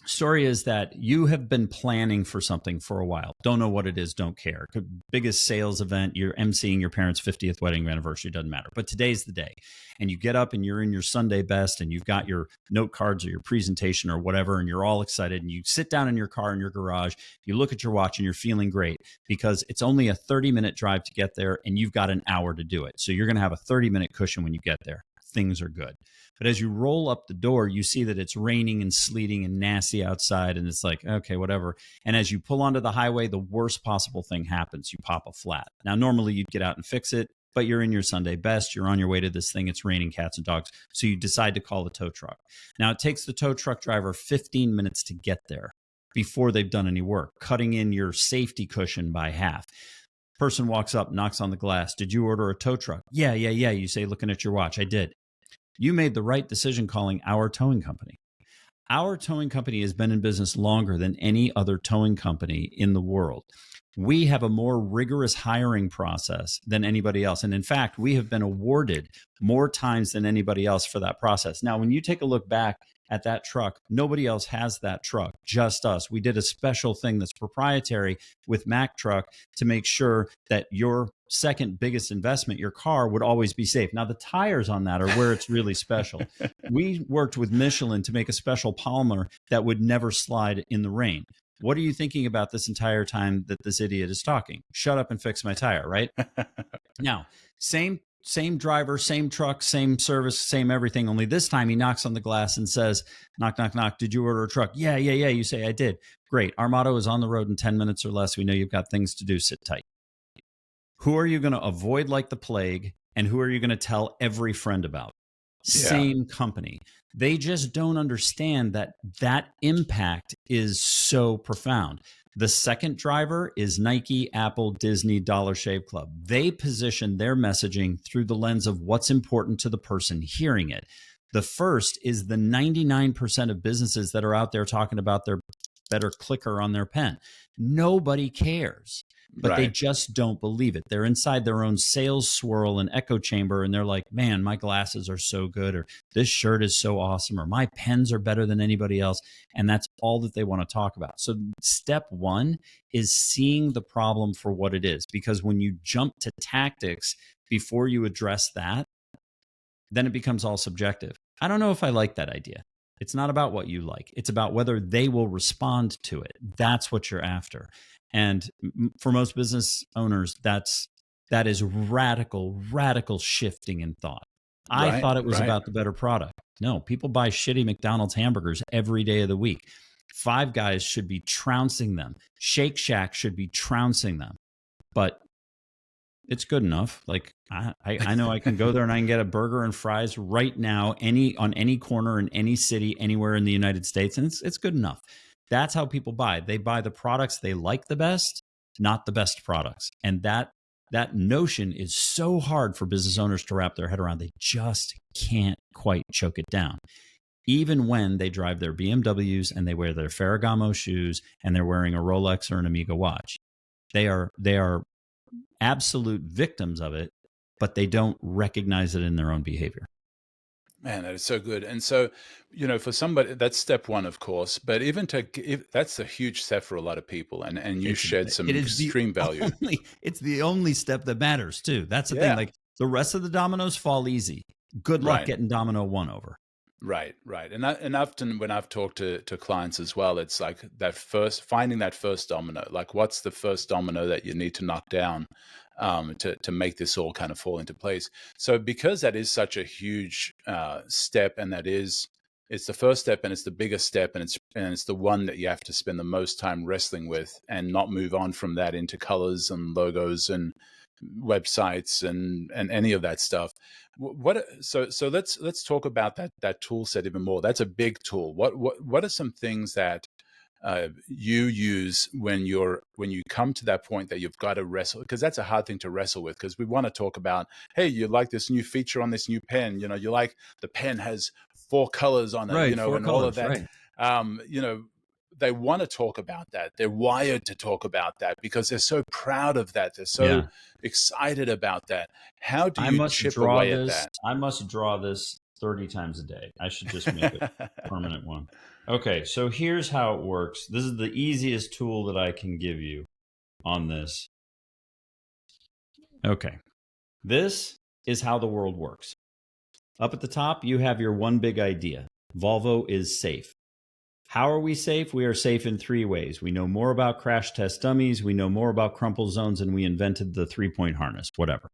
Story is that you have been planning for something for a while. Don't know what it is, don't care. Biggest sales event, you're emceeing your parents' 50th wedding anniversary, doesn't matter. But today's the day. And you get up and you're in your Sunday best and you've got your note cards or your presentation or whatever, and you're all excited. And you sit down in your car in your garage, you look at your watch and you're feeling great because it's only a 30-minute drive to get there and you've got an hour to do it. So you're going to have a 30-minute cushion when you get there. Things are good. But as you roll up the door, you see that it's raining and sleeting and nasty outside. And it's like, okay, whatever. And as you pull onto the highway, the worst possible thing happens. You pop a flat. Now, normally you'd get out and fix it, but you're in your Sunday best. You're on your way to this thing. It's raining cats and dogs. So you decide to call the tow truck. Now, it takes the tow truck driver 15 minutes to get there before they've done any work, cutting in your safety cushion by half. Person walks up, knocks on the glass. Did you order a tow truck? Yeah. You say, looking at your watch. I did. You made the right decision calling our towing company. Our towing company has been in business longer than any other towing company in the world. We have a more rigorous hiring process than anybody else. And in fact, we have been awarded more times than anybody else for that process. Now, when you take a look back at that truck, nobody else has that truck, just us. We did a special thing that's proprietary with Mack Truck to make sure that your second biggest investment, your car, would always be safe. Now, the tires on that are where it's really special. We worked with Michelin to make a special polymer that would never slide in the rain. What are you thinking about this entire time that this idiot is talking? Shut up and fix my tire, right? Now, same driver, same truck, same service, same everything. Only this time he knocks on the glass and says, knock, knock, knock. Did you order a truck? Yeah. You say, I did. Great. Our motto is on the road in 10 minutes or less. We know you've got things to do. Sit tight. Who are you going to avoid like the plague? And who are you going to tell every friend about? Yeah. Same company. They just don't understand that impact is so profound. The second driver is Nike, Apple, Disney, Dollar Shave Club. They position their messaging through the lens of what's important to the person hearing it. The first is the 99% of businesses that are out there talking about their better clicker on their pen. Nobody cares, but They just don't believe it. They're inside their own sales swirl and echo chamber, and they're like, man, my glasses are so good, or this shirt is so awesome, or my pens are better than anybody else. And that's all that they want to talk about. So step one is seeing the problem for what it is, because when you jump to tactics before you address that, then it becomes all subjective. I don't know if I like that idea. It's not about what you like. It's about whether they will respond to it. That's what you're after. And for most business owners, that is radical shifting in thought. I thought it was about the better product. No, people buy shitty McDonald's hamburgers every day of the week. Five Guys should be trouncing them. Shake Shack should be trouncing them. But it's good enough. Like I know I can go there and I can get a burger and fries right now, on any corner in any city, anywhere in the United States, and it's good enough. That's how people buy. They buy the products they like the best, not the best products. And that notion is so hard for business owners to wrap their head around. They just can't quite choke it down. even when they drive their BMWs and they wear their Ferragamo shoes and they're wearing a Rolex or an Amiga watch. They are absolute victims of it, but they don't recognize it in their own behavior. Man, that is so good. And so, for somebody, that's step one, of course, but that's a huge step for a lot of people. And you shared some extreme value. It's the only step that matters too. That's the thing. Like the rest of the dominoes fall easy. Good luck getting domino 1 over. Right. And often when I've talked to clients as well, it's like finding that first domino. Like, what's the first domino that you need to knock down to make this all kind of fall into place? So because that is such a huge step, and it's the first step, and it's the biggest step, and it's the one that you have to spend the most time wrestling with, and not move on from that into colors and logos and websites and any of that stuff. So let's talk about that tool set even more. That's a big tool. What are some things that you use when you come to that point that you've got to wrestle? Because that's a hard thing to wrestle with, because we want to talk about, hey, you like this new feature on this new pen, you like the pen has 4 colors on it, right, and colors, all of that. Right. They want to talk about that. They're wired to talk about that because they're so proud of that. They're so excited about that. How do you chip away at that? I must draw this 30 times a day. I should just make it a permanent one. Okay, so here's how it works. This is the easiest tool that I can give you on this. Okay, this is how the world works. Up at the top, you have your one big idea. Volvo is safe. How are we safe? We are safe in 3 ways. We know more about crash test dummies. We know more about crumple zones, and we invented the 3-point harness, whatever.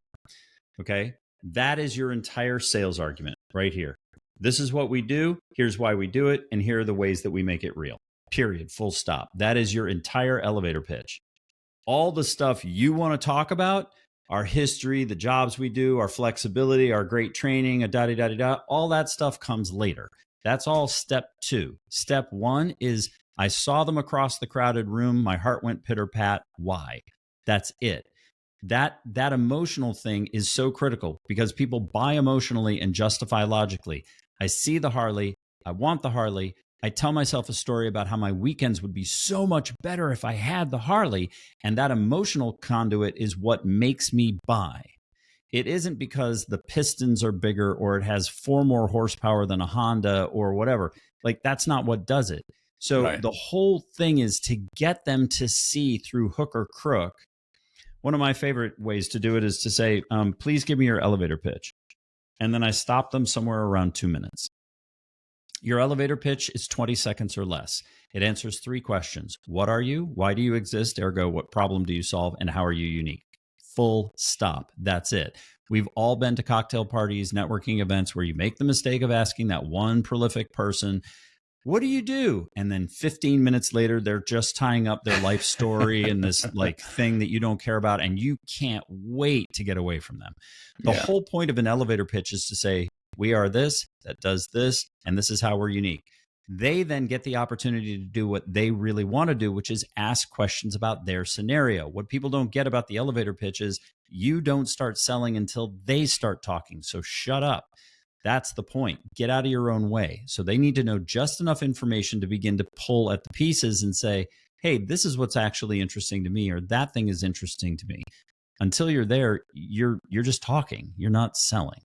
Okay? That is your entire sales argument right here. This is what we do. Here's why we do it. And here are the ways that we make it real. Period. Full stop. That is your entire elevator pitch. All the stuff you want to talk about, our history, the jobs we do, our flexibility, our great training, all that stuff comes later. That's all step 2. Step 1 is I saw them across the crowded room. My heart went pitter-pat. Why? That's it. That emotional thing is so critical because people buy emotionally and justify logically. I see the Harley. I want the Harley. I tell myself a story about how my weekends would be so much better if I had the Harley. And that emotional conduit is what makes me buy. It isn't because the pistons are bigger or it has 4 more horsepower than a Honda or whatever. Like, that's not what does it. So the whole thing is to get them to see through hook or crook. One of my favorite ways to do it is to say, please give me your elevator pitch. And then I stop them somewhere around 2 minutes. Your elevator pitch is 20 seconds or less. It answers 3 questions. What are you? Why do you exist? Ergo, what problem do you solve? And how are you unique? Full stop. That's it. We've all been to cocktail parties, networking events where you make the mistake of asking that one prolific person, what do you do? And then 15 minutes later, they're just tying up their life story and this like thing that you don't care about. And you can't wait to get away from them. The whole point of an elevator pitch is to say, we are this, that does this, and this is how we're unique. They then get the opportunity to do what they really want to do, which is ask questions about their scenario. What people don't get about the elevator pitch is you don't start selling until they start talking. So shut up. That's the point. Get out of your own way. So they need to know just enough information to begin to pull at the pieces and say, hey, this is what's actually interesting to me, or that thing is interesting to me. Until you're there, you're just talking. You're not selling.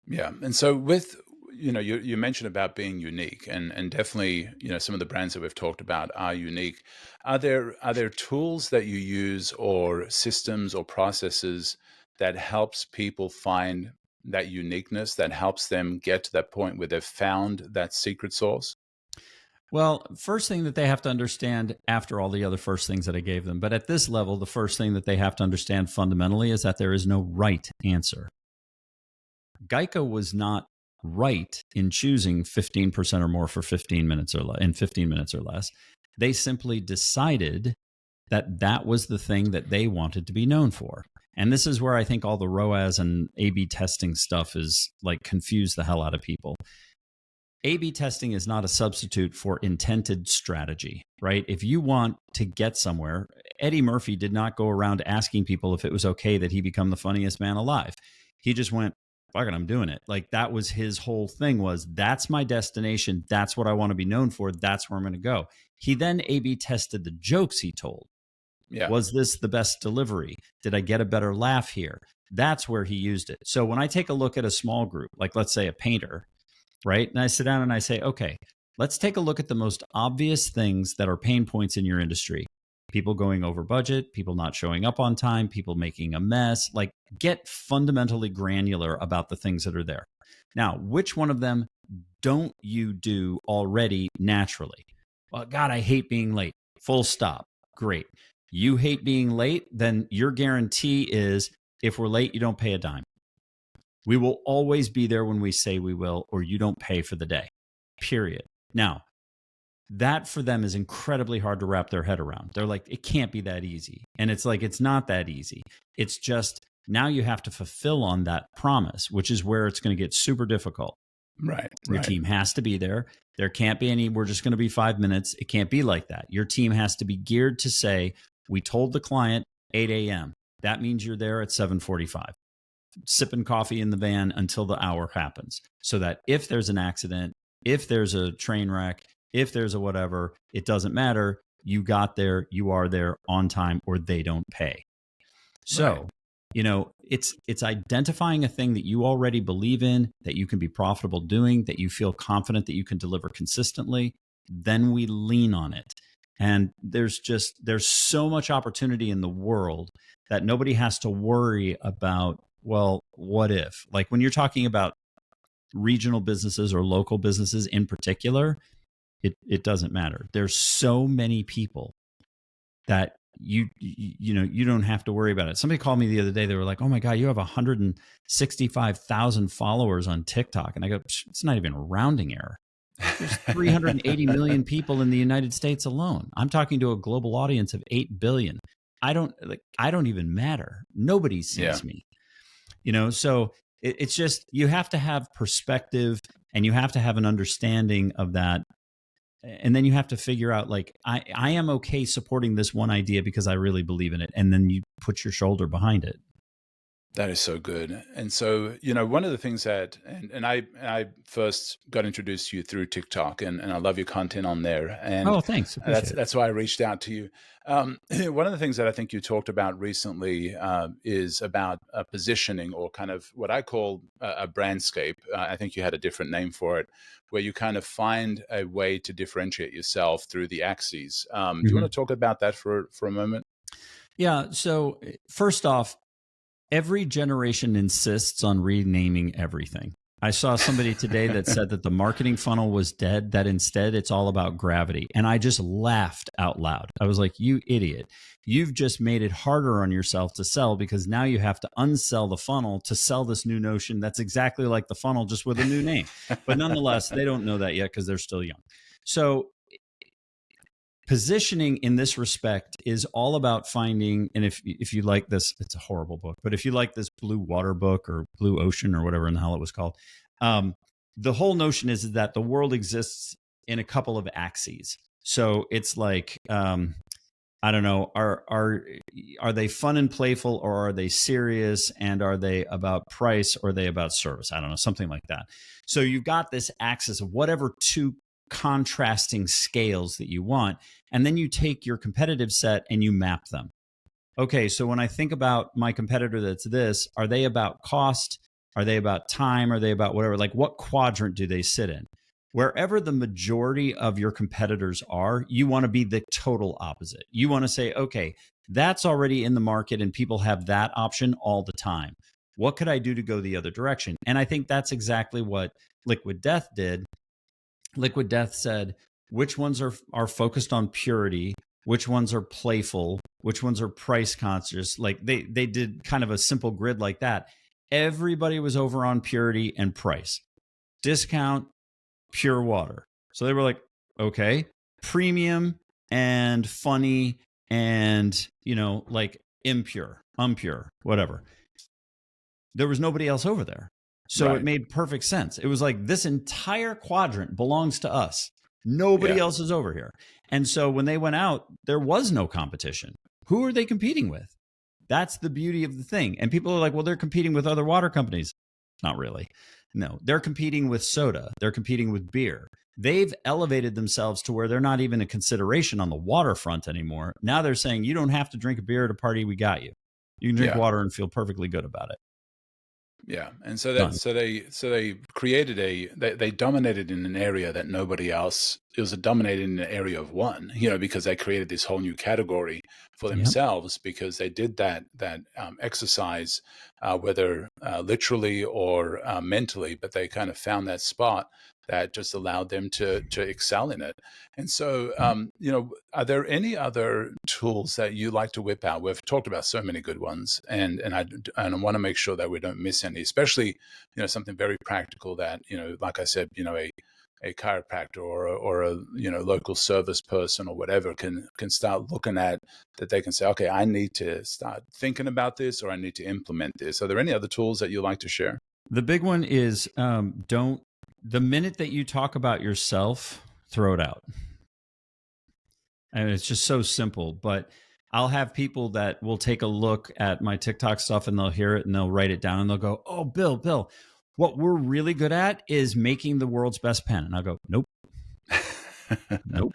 Yeah. And so with, you mentioned about being unique, and definitely, some of the brands that we've talked about are unique. Are there tools that you use or systems or processes that helps people find that uniqueness, that helps them get to that point where they've found that secret sauce? Well, first thing that they have to understand, after all the other first things that I gave them, but at this level, the first thing that they have to understand fundamentally is that there is no right answer. Geico was not right in choosing 15% or more for 15 minutes or in 15 minutes or less. They simply decided that that was the thing that they wanted to be known for. And this is where I think all the ROAS and A/B testing stuff is like confuse the hell out of people. A/B testing is not a substitute for intended strategy, right? If you want to get somewhere, Eddie Murphy did not go around asking people if it was okay that he become the funniest man alive. He just went, fuck it, I'm doing it. Like that was his whole thing was that's my destination. That's what I want to be known for. That's where I'm going to go. He then A/B tested the jokes he told. Yeah. Was this the best delivery? Did I get a better laugh here? That's where he used it. So when I take a look at a small group, like let's say a painter, right? And I sit down and I say, okay, let's take a look at the most obvious things that are pain points in your industry. People going over budget, people not showing up on time, people making a mess. Like get fundamentally granular about the things that are there. Now, which one of them don't you do already naturally? Well, God, I hate being late. Full stop. Great. You hate being late, then your guarantee is if we're late, you don't pay a dime. We will always be there when we say we will, or you don't pay for the day, period. Now, that for them is incredibly hard to wrap their head around. They're like, it can't be that easy. And it's like, it's not that easy. It's just now you have to fulfill on that promise, which is where it's going to get super difficult. Right. Your team has to be there. There can't be any, we're just going to be 5 minutes. It can't be like that. Your team has to be geared to say, we told the client 8 a.m. That means you're there at 7:45, sipping coffee in the van until the hour happens. So that if there's an accident, if there's a train wreck, if there's a whatever, it doesn't matter. You got there, you are there on time, or they don't pay. So, it's identifying a thing that you already believe in, that you can be profitable doing, that you feel confident that you can deliver consistently. Then we lean on it. And there's so much opportunity in the world that nobody has to worry about, well, what if? Like when you're talking about regional businesses or local businesses in particular, it doesn't matter. There's so many people that you don't have to worry about it. Somebody called me the other day. They were like, oh my God, you have 165,000 followers on TikTok. And I go, it's not even a rounding error. There's 380 million people in the United States alone. I'm talking to a global audience of 8 billion. I don't even matter. Nobody sees me, so it's just, you have to have perspective and you have to have an understanding of that. And then you have to figure out, like, I am okay supporting this one idea because I really believe in it. And then you put your shoulder behind it. That is so good. And so, one of the things that, and I first got introduced to you through TikTok, and I love your content on there. And oh, thanks. That's why I reached out to you. One of the things that I think you talked about recently is about positioning, or kind of what I call a brandscape. I think you had a different name for it, where you kind of find a way to differentiate yourself through the axes. Do you want to talk about that for a moment? Yeah. So first off, every generation insists on renaming everything. I saw somebody today that said that the marketing funnel was dead, that instead it's all about gravity. And I just laughed out loud. I was like, you idiot. You've just made it harder on yourself to sell, because now you have to unsell the funnel to sell this new notion that's exactly like the funnel, just with a new name. But nonetheless, they don't know that yet because they're still young. So positioning in this respect is all about finding, and if you like this, it's a horrible book, but if you like this Blue Water book or Blue Ocean or whatever in the hell it was called, the whole notion is that the world exists in a couple of axes. So it's like, I don't know, are they fun and playful, or are they serious, and are they about price, or are they about service? I don't know, something like that. So you've got this axis of whatever two contrasting scales that you want, and then you take your competitive set and you map them. Okay, so when I think about my competitor that's this, are they about cost? Are they about time? Are they about whatever? Like, what quadrant do they sit in? Wherever the majority of your competitors are, you want to be the total opposite. You want to say, okay, that's already in the market and people have that option all the time. What could I do to go the other direction? And I think that's exactly what Liquid Death did. Liquid Death said, which ones are focused on purity, which ones are playful, which ones are price conscious. Like they did kind of a simple grid like that. Everybody was over on purity and price. Discount, pure water. So they were like, okay, premium and funny and, like impure, whatever. There was nobody else over there. So Right. It made perfect sense. It was like, this entire quadrant belongs to us. Nobody else is over here. And so when they went out, there was no competition. Who are they competing with? That's the beauty of the thing. And people are like, well, they're competing with other water companies. Not really. No, they're competing with soda. They're competing with beer. They've elevated themselves to where they're not even a consideration on the waterfront anymore. Now they're saying you don't have to drink a beer at a party. We got you. You can drink water and feel perfectly good about it. Yeah, and they created they dominated in an area that nobody else. It was dominated in an area of one, because they created this whole new category for themselves because they did that exercise, whether literally or mentally, but they kind of found that spot that just allowed them to excel in it. And so, are there any other tools that you like to whip out? We've talked about so many good ones, and I want to make sure that we don't miss any, especially, something very practical that, like I said, a chiropractor or a local service person or whatever can start looking at, that they can say, okay, I need to start thinking about this, or I need to implement this. Are there any other tools that you like to share? The big one is the minute that you talk about yourself, throw it out. And it's just so simple, but I'll have people that will take a look at my TikTok stuff and they'll hear it and they'll write it down and they'll go, oh, Bill, what we're really good at is making the world's best pen. And I'll go, nope, nope,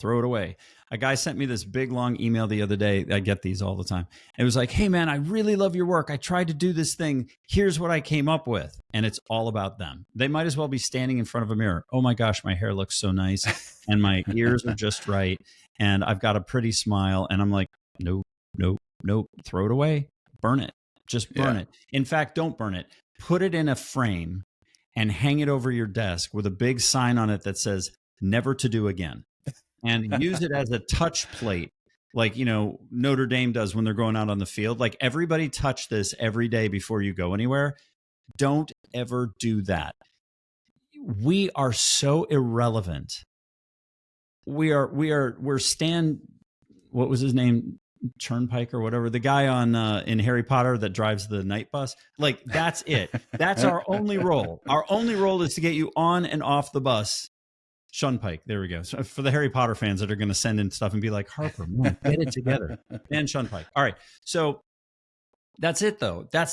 throw it away. A guy sent me this big, long email the other day. I get these all the time. It was like, hey, man, I really love your work. I tried to do this thing. Here's what I came up with. And it's all about them. They might as well be standing in front of a mirror. Oh, my gosh, my hair looks so nice. And my ears are just right. And I've got a pretty smile. And I'm like, nope, throw it away. Burn it. Just burn it. In fact, don't burn it. Put it in a frame and hang it over your desk with a big sign on it that says, never to do again. And use it as a touch plate, like, Notre Dame does when they're going out on the field. Like, everybody touch this every day before you go anywhere. Don't ever do that. We are so irrelevant. We're Stan, what was his name? Turnpike or whatever, the guy on in Harry Potter that drives the night bus. Like, that's it. That's our only role. Our only role is to get you on and off the bus. Shunpike. There we go. So for the Harry Potter fans that are going to send in stuff and be like, Harper, man, get it together. And Shunpike. All right. So that's it, though. That's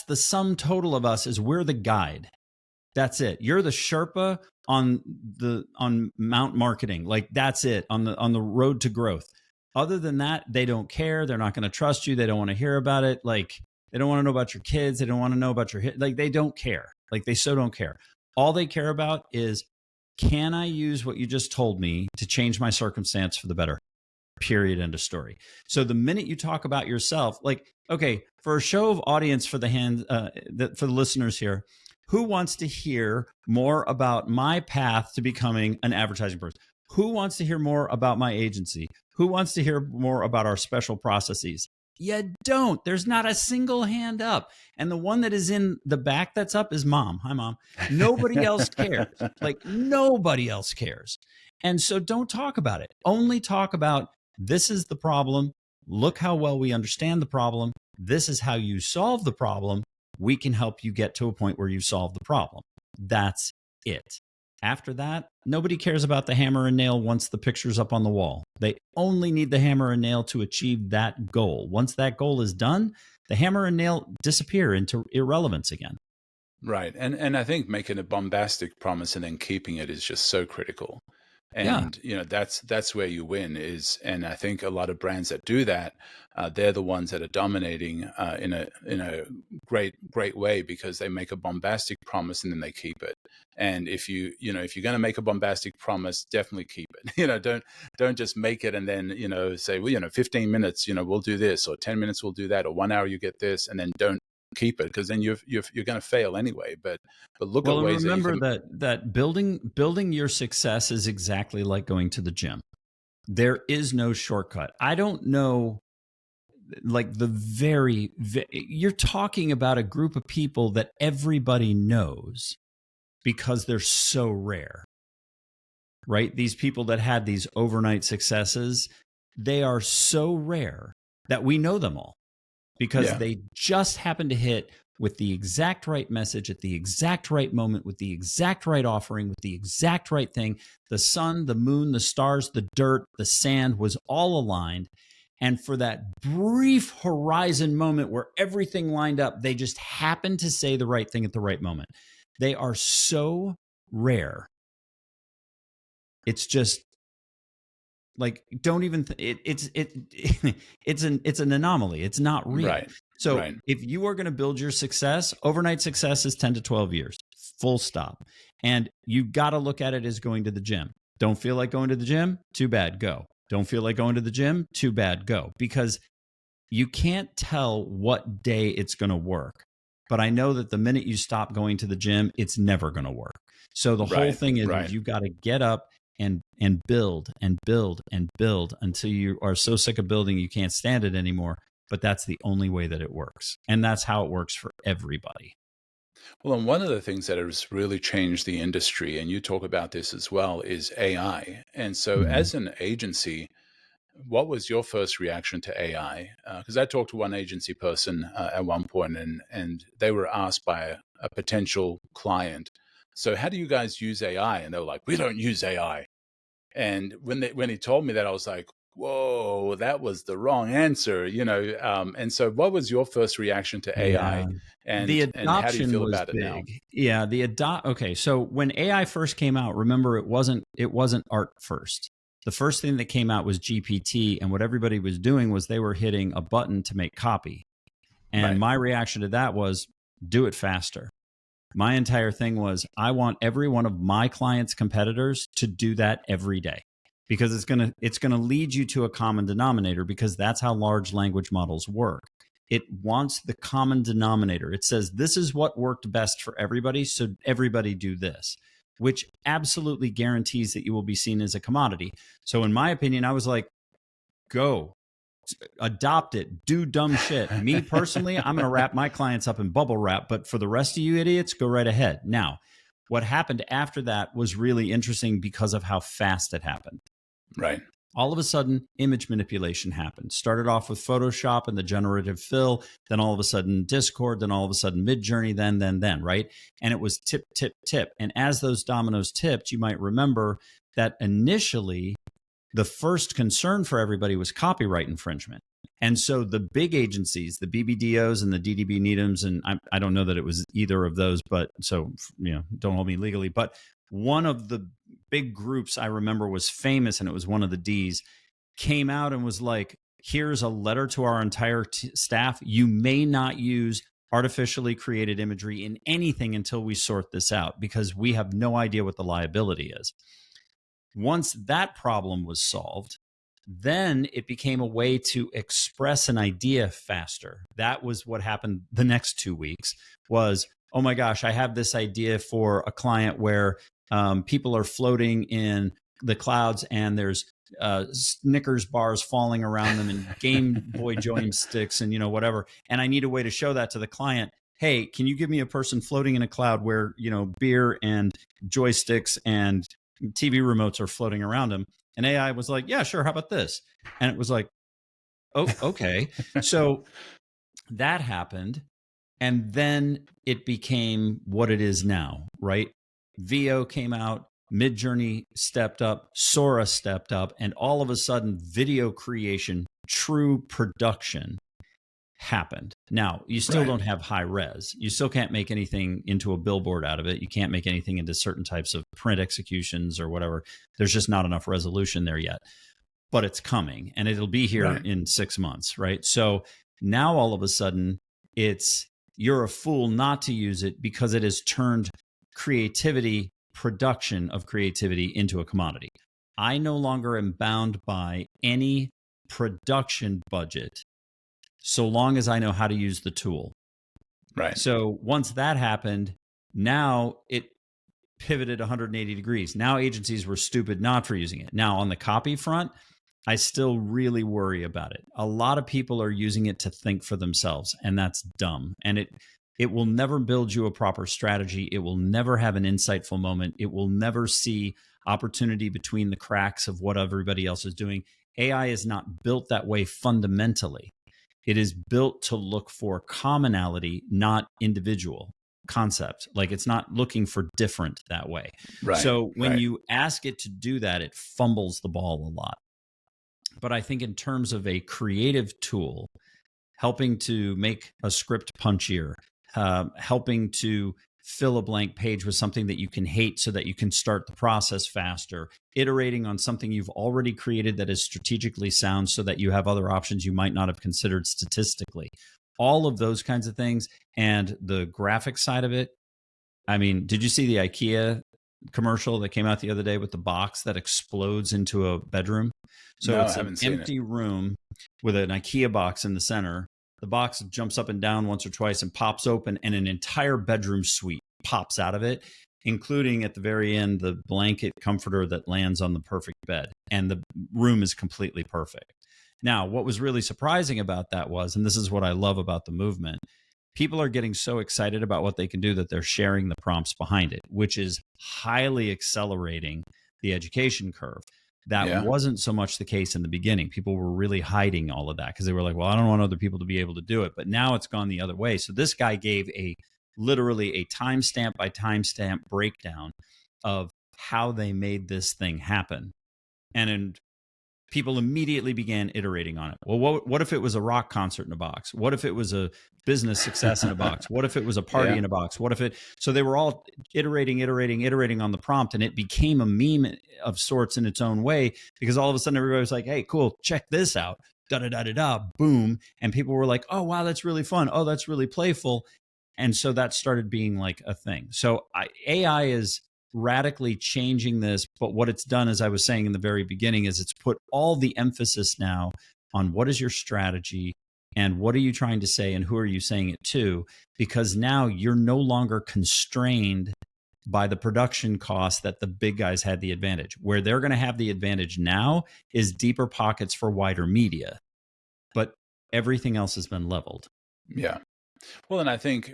the sum total of us is we're the guide. That's it. You're the Sherpa on Mount Marketing. Like, that's it on the road to growth. Other than that, they don't care. They're not going to trust you. They don't want to hear about it. Like, they don't want to know about your kids. They don't want to know about your like, they don't care. Like, they so don't care. All they care about is, can I use what you just told me to change my circumstance for the better? Period. End of story. So the minute you talk about yourself, like, okay, for a show of audience for the listeners here, who wants to hear more about my path to becoming an advertising person? Who wants to hear more about my agency? Who wants to hear more about our special processes? You don't. There's not a single hand up. And the one that is in the back that's up is Mom. Hi, Mom. Nobody else cares. Like, nobody else cares. And so don't talk about it. Only talk about, this is the problem. Look how well we understand the problem. This is how you solve the problem. We can help you get to a point where you solve the problem. That's it. After that, nobody cares about the hammer and nail once the picture's up on the wall. They only need the hammer and nail to achieve that goal. Once that goal is done, the hammer and nail disappear into irrelevance again. Right. And I think making a bombastic promise and then keeping it is just so critical. And, that's where you win is. And I think a lot of brands that do that, they're the ones that are dominating in a great way, because they make a bombastic promise and then they keep it. And if you're going to make a bombastic promise, definitely keep it. Don't just make it and then, say, well, 15 minutes, we'll do this, or 10 minutes we'll do that, or 1 hour you get this, and then don't keep it, because then you're going to fail anyway. But look at ways. Remember that building your success is exactly like going to the gym. There is no shortcut. I don't know, like, you're talking about a group of people that everybody knows because they're so rare, right? These people that had these overnight successes, they are so rare that we know them all because they just happen to hit with the exact right message at the exact right moment, with the exact right offering, with the exact right thing. The sun, the moon, the stars, the dirt, the sand was all aligned. And for that brief horizon moment where everything lined up, they just happened to say the right thing at the right moment. They are so rare. It's just like, don't even, it's an anomaly. It's not real. Right. So Right. if you are going to build your success, overnight success is 10 to 12 years, full stop. And you got to look at it as going to the gym. Don't feel like going to the gym? Too bad, go. Don't feel like going to the gym? Too bad, go. Because you can't tell what day it's going to work. But I know that the minute you stop going to the gym, it's never going to work. So the whole thing is you've got to get up and build and build and build until you are so sick of building you can't stand it anymore. But that's the only way that it works. And that's how it works for everybody. Well, and one of the things that has really changed the industry, and you talk about this as well, is AI. And so as an agency, what was your first reaction to AI? Because I talked to one agency person at one point, and they were asked by a potential client, so how do you guys use AI? And they were like, we don't use AI. And when he told me that, I was like, whoa, that was the wrong answer, and so what was your first reaction to AI, and the and how do you adoption feel was about it now? big. Yeah, okay, so when AI first came out, remember it wasn't art first. The first thing that came out was GPT, and what everybody was doing was they were hitting a button to make copy. And Right. my reaction to that was, do it faster. My entire thing was, I want every one of my clients' competitors to do that every day, because it's going to lead you to a common denominator, because that's how large language models work. It wants the common denominator. It says, this is what worked best for everybody, so everybody do this, which absolutely guarantees that you will be seen as a commodity. So in my opinion, I was like, go. Adopt it, do dumb shit. Me personally, I'm going to wrap my clients up in bubble wrap, but for the rest of you idiots, go right ahead. Now, what happened after that was really interesting because of how fast it happened. Right. All of a sudden, image manipulation happened. Started off with Photoshop and the generative fill, then all of a sudden Discord, then all of a sudden Midjourney, then, right? And it was tip, tip, tip. And as those dominoes tipped, you might remember that initially, the first concern for everybody was copyright infringement. And so the big agencies, the BBDOs and the DDB Needhams, and I don't know that it was either of those, but so, don't hold me legally. But one of the big groups I remember was famous, and it was one of the Ds, came out and was like, here's a letter to our entire staff. You may not use artificially created imagery in anything until we sort this out, because we have no idea what the liability is. Once that problem was solved, then it became a way to express an idea faster. That was what happened the next 2 weeks was, oh my gosh, I have this idea for a client where people are floating in the clouds and there's Snickers bars falling around them and Game Boy joysticks and whatever. And I need a way to show that to the client. Hey, can you give me a person floating in a cloud where, beer and joysticks and TV remotes are floating around him? And AI was like, yeah, sure. How about this? And it was like, oh, okay. So that happened. And then it became what it is now, right? VO came out, Midjourney stepped up, Sora stepped up, and all of a sudden video creation, true production happened. Now, you still don't have high res. You still can't make anything into a billboard out of it. You can't make anything into certain types of print executions or whatever. There's just not enough resolution there yet. But it's coming, and it'll be here in 6 months, right? So now all of a sudden, you're a fool not to use it, because it has turned creativity, production of creativity, into a commodity. I no longer am bound by any production budget so long as I know how to use the tool. Right. So once that happened, now it pivoted 180 degrees. Now agencies were stupid not for using it. Now on the copy front, I still really worry about it. A lot of people are using it to think for themselves, and that's dumb. And it will never build you a proper strategy. It will never have an insightful moment. It will never see opportunity between the cracks of what everybody else is doing. AI is not built that way fundamentally. It is built to look for commonality, not individual concept. Like, it's not looking for different that way. Right. So when you ask it to do that, it fumbles the ball a lot. But I think in terms of a creative tool, helping to make a script punchier, helping to fill a blank page with something that you can hate so that you can start the process faster, iterating on something you've already created that is strategically sound so that you have other options you might not have considered statistically. All of those kinds of things. And the graphic side of it. I mean, did you see the IKEA commercial that came out the other day with the box that explodes into a bedroom? So No, I it's an haven't seen empty it. room with an IKEA box in the center. The box jumps up and down once or twice and pops open, and an entire bedroom suite pops out of it, including at the very end the blanket comforter that lands on the perfect bed. And the room is completely perfect. Now, what was really surprising about that was, and this is what I love about the movement, people are getting so excited about what they can do that they're sharing the prompts behind it, which is highly accelerating the education curve. That Yeah. wasn't so much the case in the beginning. People were really hiding all of that because they were like, well, I don't want other people to be able to do it. But now it's gone the other way. So this guy gave literally a timestamp by timestamp breakdown of how they made this thing happen. And people immediately began iterating on it. Well, what if it was a rock concert in a box? What if it was a business success in a box? What if it was a party in a box? What if it? So they were all iterating on the prompt, and it became a meme of sorts in its own way, because all of a sudden everybody was like, hey, cool, check this out. Da da da da da, boom. And people were like, oh, wow, that's really fun. Oh, that's really playful. And so that started being like a thing. So AI is radically changing this. But what it's done, as I was saying in the very beginning, is it's put all the emphasis now on what is your strategy and what are you trying to say and who are you saying it to? Because now you're no longer constrained by the production costs that the big guys had the advantage. Where they're going to have the advantage now is deeper pockets for wider media. But everything else has been leveled. Yeah. Well, and I think,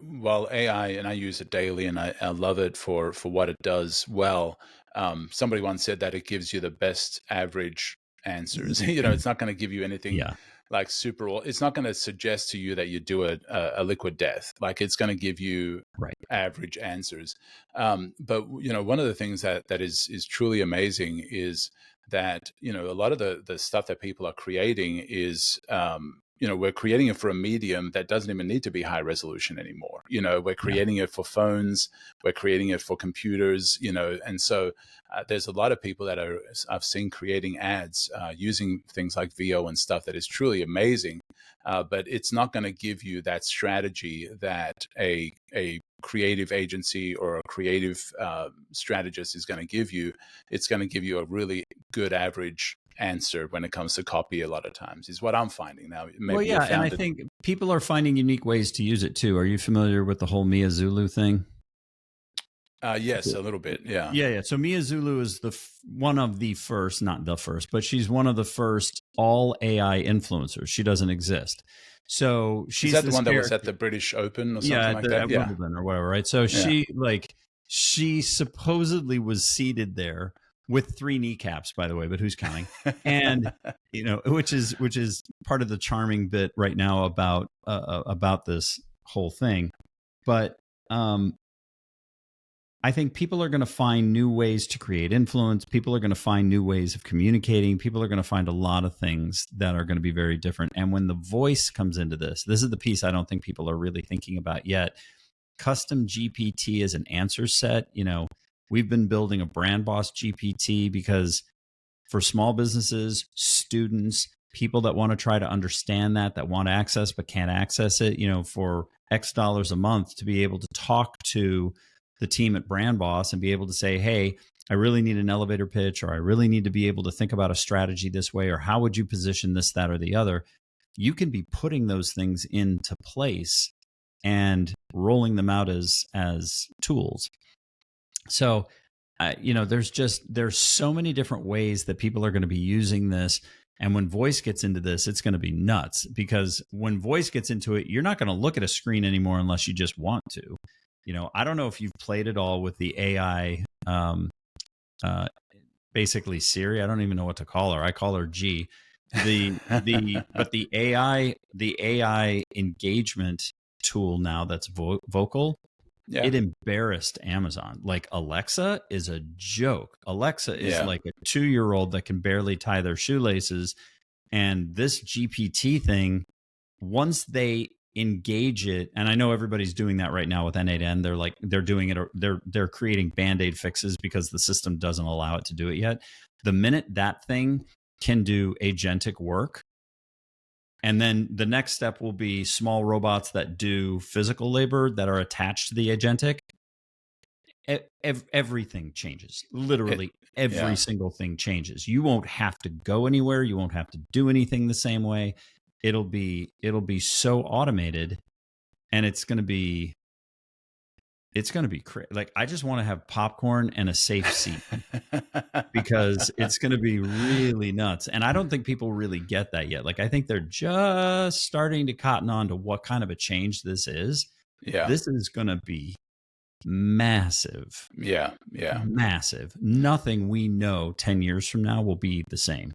while AI, and I use it daily and I love it for what it does well, somebody once said that it gives you the best average answers. It's not going to give you anything like super, it's not going to suggest to you that you do a liquid death. Like, it's going to give you average answers. But, one of the things that is truly amazing is that, a lot of the stuff that people are creating is, we're creating it for a medium that doesn't even need to be high resolution anymore. We're creating it for phones, we're creating it for computers, and so there's a lot of people that I've seen creating ads using things like VO and stuff that is truly amazing. But it's not going to give you that strategy that a creative agency or a creative strategist is going to give you. It's going to give you a really good average answer when it comes to copy a lot of times, is what I'm finding now. Maybe and I think people are finding unique ways to use it too. Are you familiar with the whole Mia Zulu thing? Yes, a little bit. Yeah. Yeah. So Mia Zulu is one of the first, not the first, but she's one of the first all AI influencers. She doesn't exist. So she's the one that was at the British Open or something like that? At Wimbledon or whatever, right? So she supposedly was seated there with 3 kneecaps, by the way, but who's counting? And which is part of the charming bit right now about this whole thing. But I think people are going to find new ways to create influence. People are going to find new ways of communicating. People are going to find a lot of things that are going to be very different. And when the voice comes into this is the piece I don't think people are really thinking about yet. Custom GPT as an answer set. We've been building a brand boss GPT because for small businesses, students, people that want to try to understand that want access but can't access it, for X dollars a month, to be able to talk to the team at Brand Boss and be able to say, hey, I really need an elevator pitch, or I really need to be able to think about a strategy this way, or how would you position this, that, or the other? You can be putting those things into place and rolling them out as tools. So, there's so many different ways that people are going to be using this. And when voice gets into this, it's going to be nuts, because when voice gets into it, you're not going to look at a screen anymore unless you just want to. I don't know if you've played at all with the AI, basically Siri. I don't even know what to call her. I call her G. But the AI engagement tool now that's vocal it embarrassed Amazon. Like Alexa is a joke. Alexa is like a 2-year-old that can barely tie their shoelaces. And this GPT thing, once they engage it, and I know everybody's doing that right now with N8N. They're doing it. They're creating Band-Aid fixes because the system doesn't allow it to do it yet. The minute that thing can do agentic work, and then the next step will be small robots that do physical labor that are attached to the agentic. Everything changes. Literally every single thing changes. You won't have to go anywhere. You won't have to do anything the same way. It'll be so automated, and it's going to be like, I just want to have popcorn and a safe seat because it's going to be really nuts. And I don't think people really get that yet. Like, I think they're just starting to cotton on to what kind of a change this is. Yeah. This is going to be massive. Yeah. Massive. Nothing we know 10 years from now will be the same.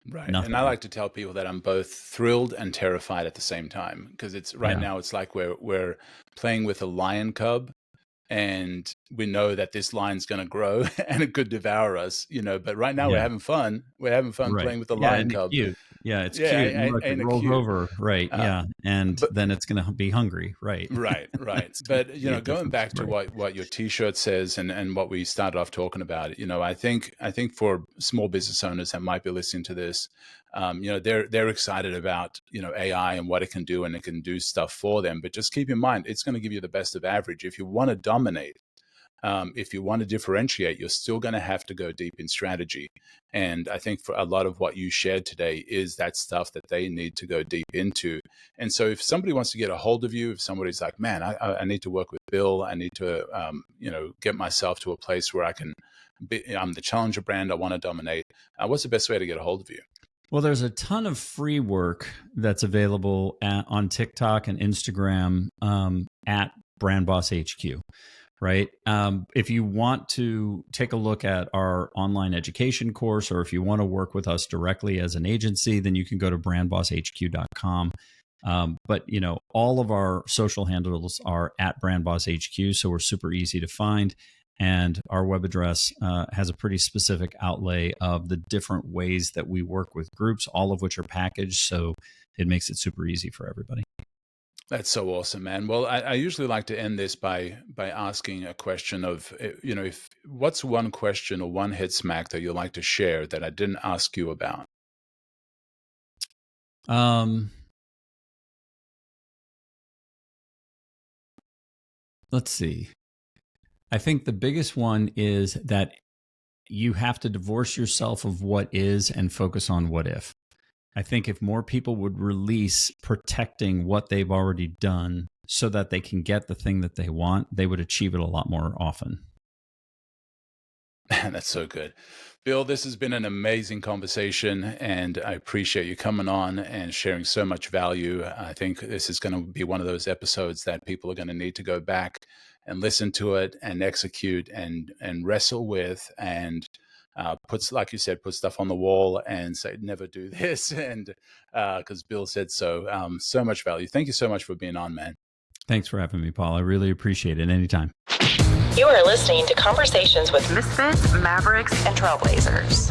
Right. Nothing. And I like to tell people that I'm both thrilled and terrified at the same time, because it's now it's like we're playing with a lion cub, and we know that this lion's going to grow and it could devour us, but right now we're having fun. We're having fun playing with the lion cub. Cute. Yeah, it's cute. It rolls over, right? And then it's going to be hungry, right? Right. But going back to what your T-shirt says and what we started off talking about, I think for small business owners that might be listening to this, they're excited about AI and what it can do, and it can do stuff for them. But just keep in mind, it's going to give you the best of average. If you want to dominate, if you want to differentiate, you're still going to have to go deep in strategy. And I think for a lot of what you shared today is that stuff that they need to go deep into. And so if somebody wants to get a hold of you, if somebody's like, man, I need to work with Bill, I need to, get myself to a place where I can I'm the challenger brand, I want to dominate. What's the best way to get a hold of you? Well, there's a ton of free work that's available on TikTok and Instagram at Brand Boss HQ. Right. If you want to take a look at our online education course, or if you want to work with us directly as an agency, then you can go to brandbosshq.com. But, all of our social handles are at Brand Boss HQ. So we're super easy to find. And our web address has a pretty specific outlay of the different ways that we work with groups, all of which are packaged. So it makes it super easy for everybody. That's so awesome, man. Well, I usually like to end this by asking a question of, if what's one question or one head smack that you'd like to share that I didn't ask you about? Let's see. I think the biggest one is that you have to divorce yourself of what is and focus on what if. I think if more people would release protecting what they've already done so that they can get the thing that they want, they would achieve it a lot more often. Man, that's so good. Bill, this has been an amazing conversation, and I appreciate you coming on and sharing so much value. I think this is going to be one of those episodes that people are going to need to go back and listen to it and execute and wrestle with, and like you said, put stuff on the wall and say, never do this. And because Bill said so. So much value. Thank you so much for being on, man. Thanks for having me, Paul. I really appreciate it. Anytime. You are listening to Conversations with Misfits, Mavericks, and Trailblazers.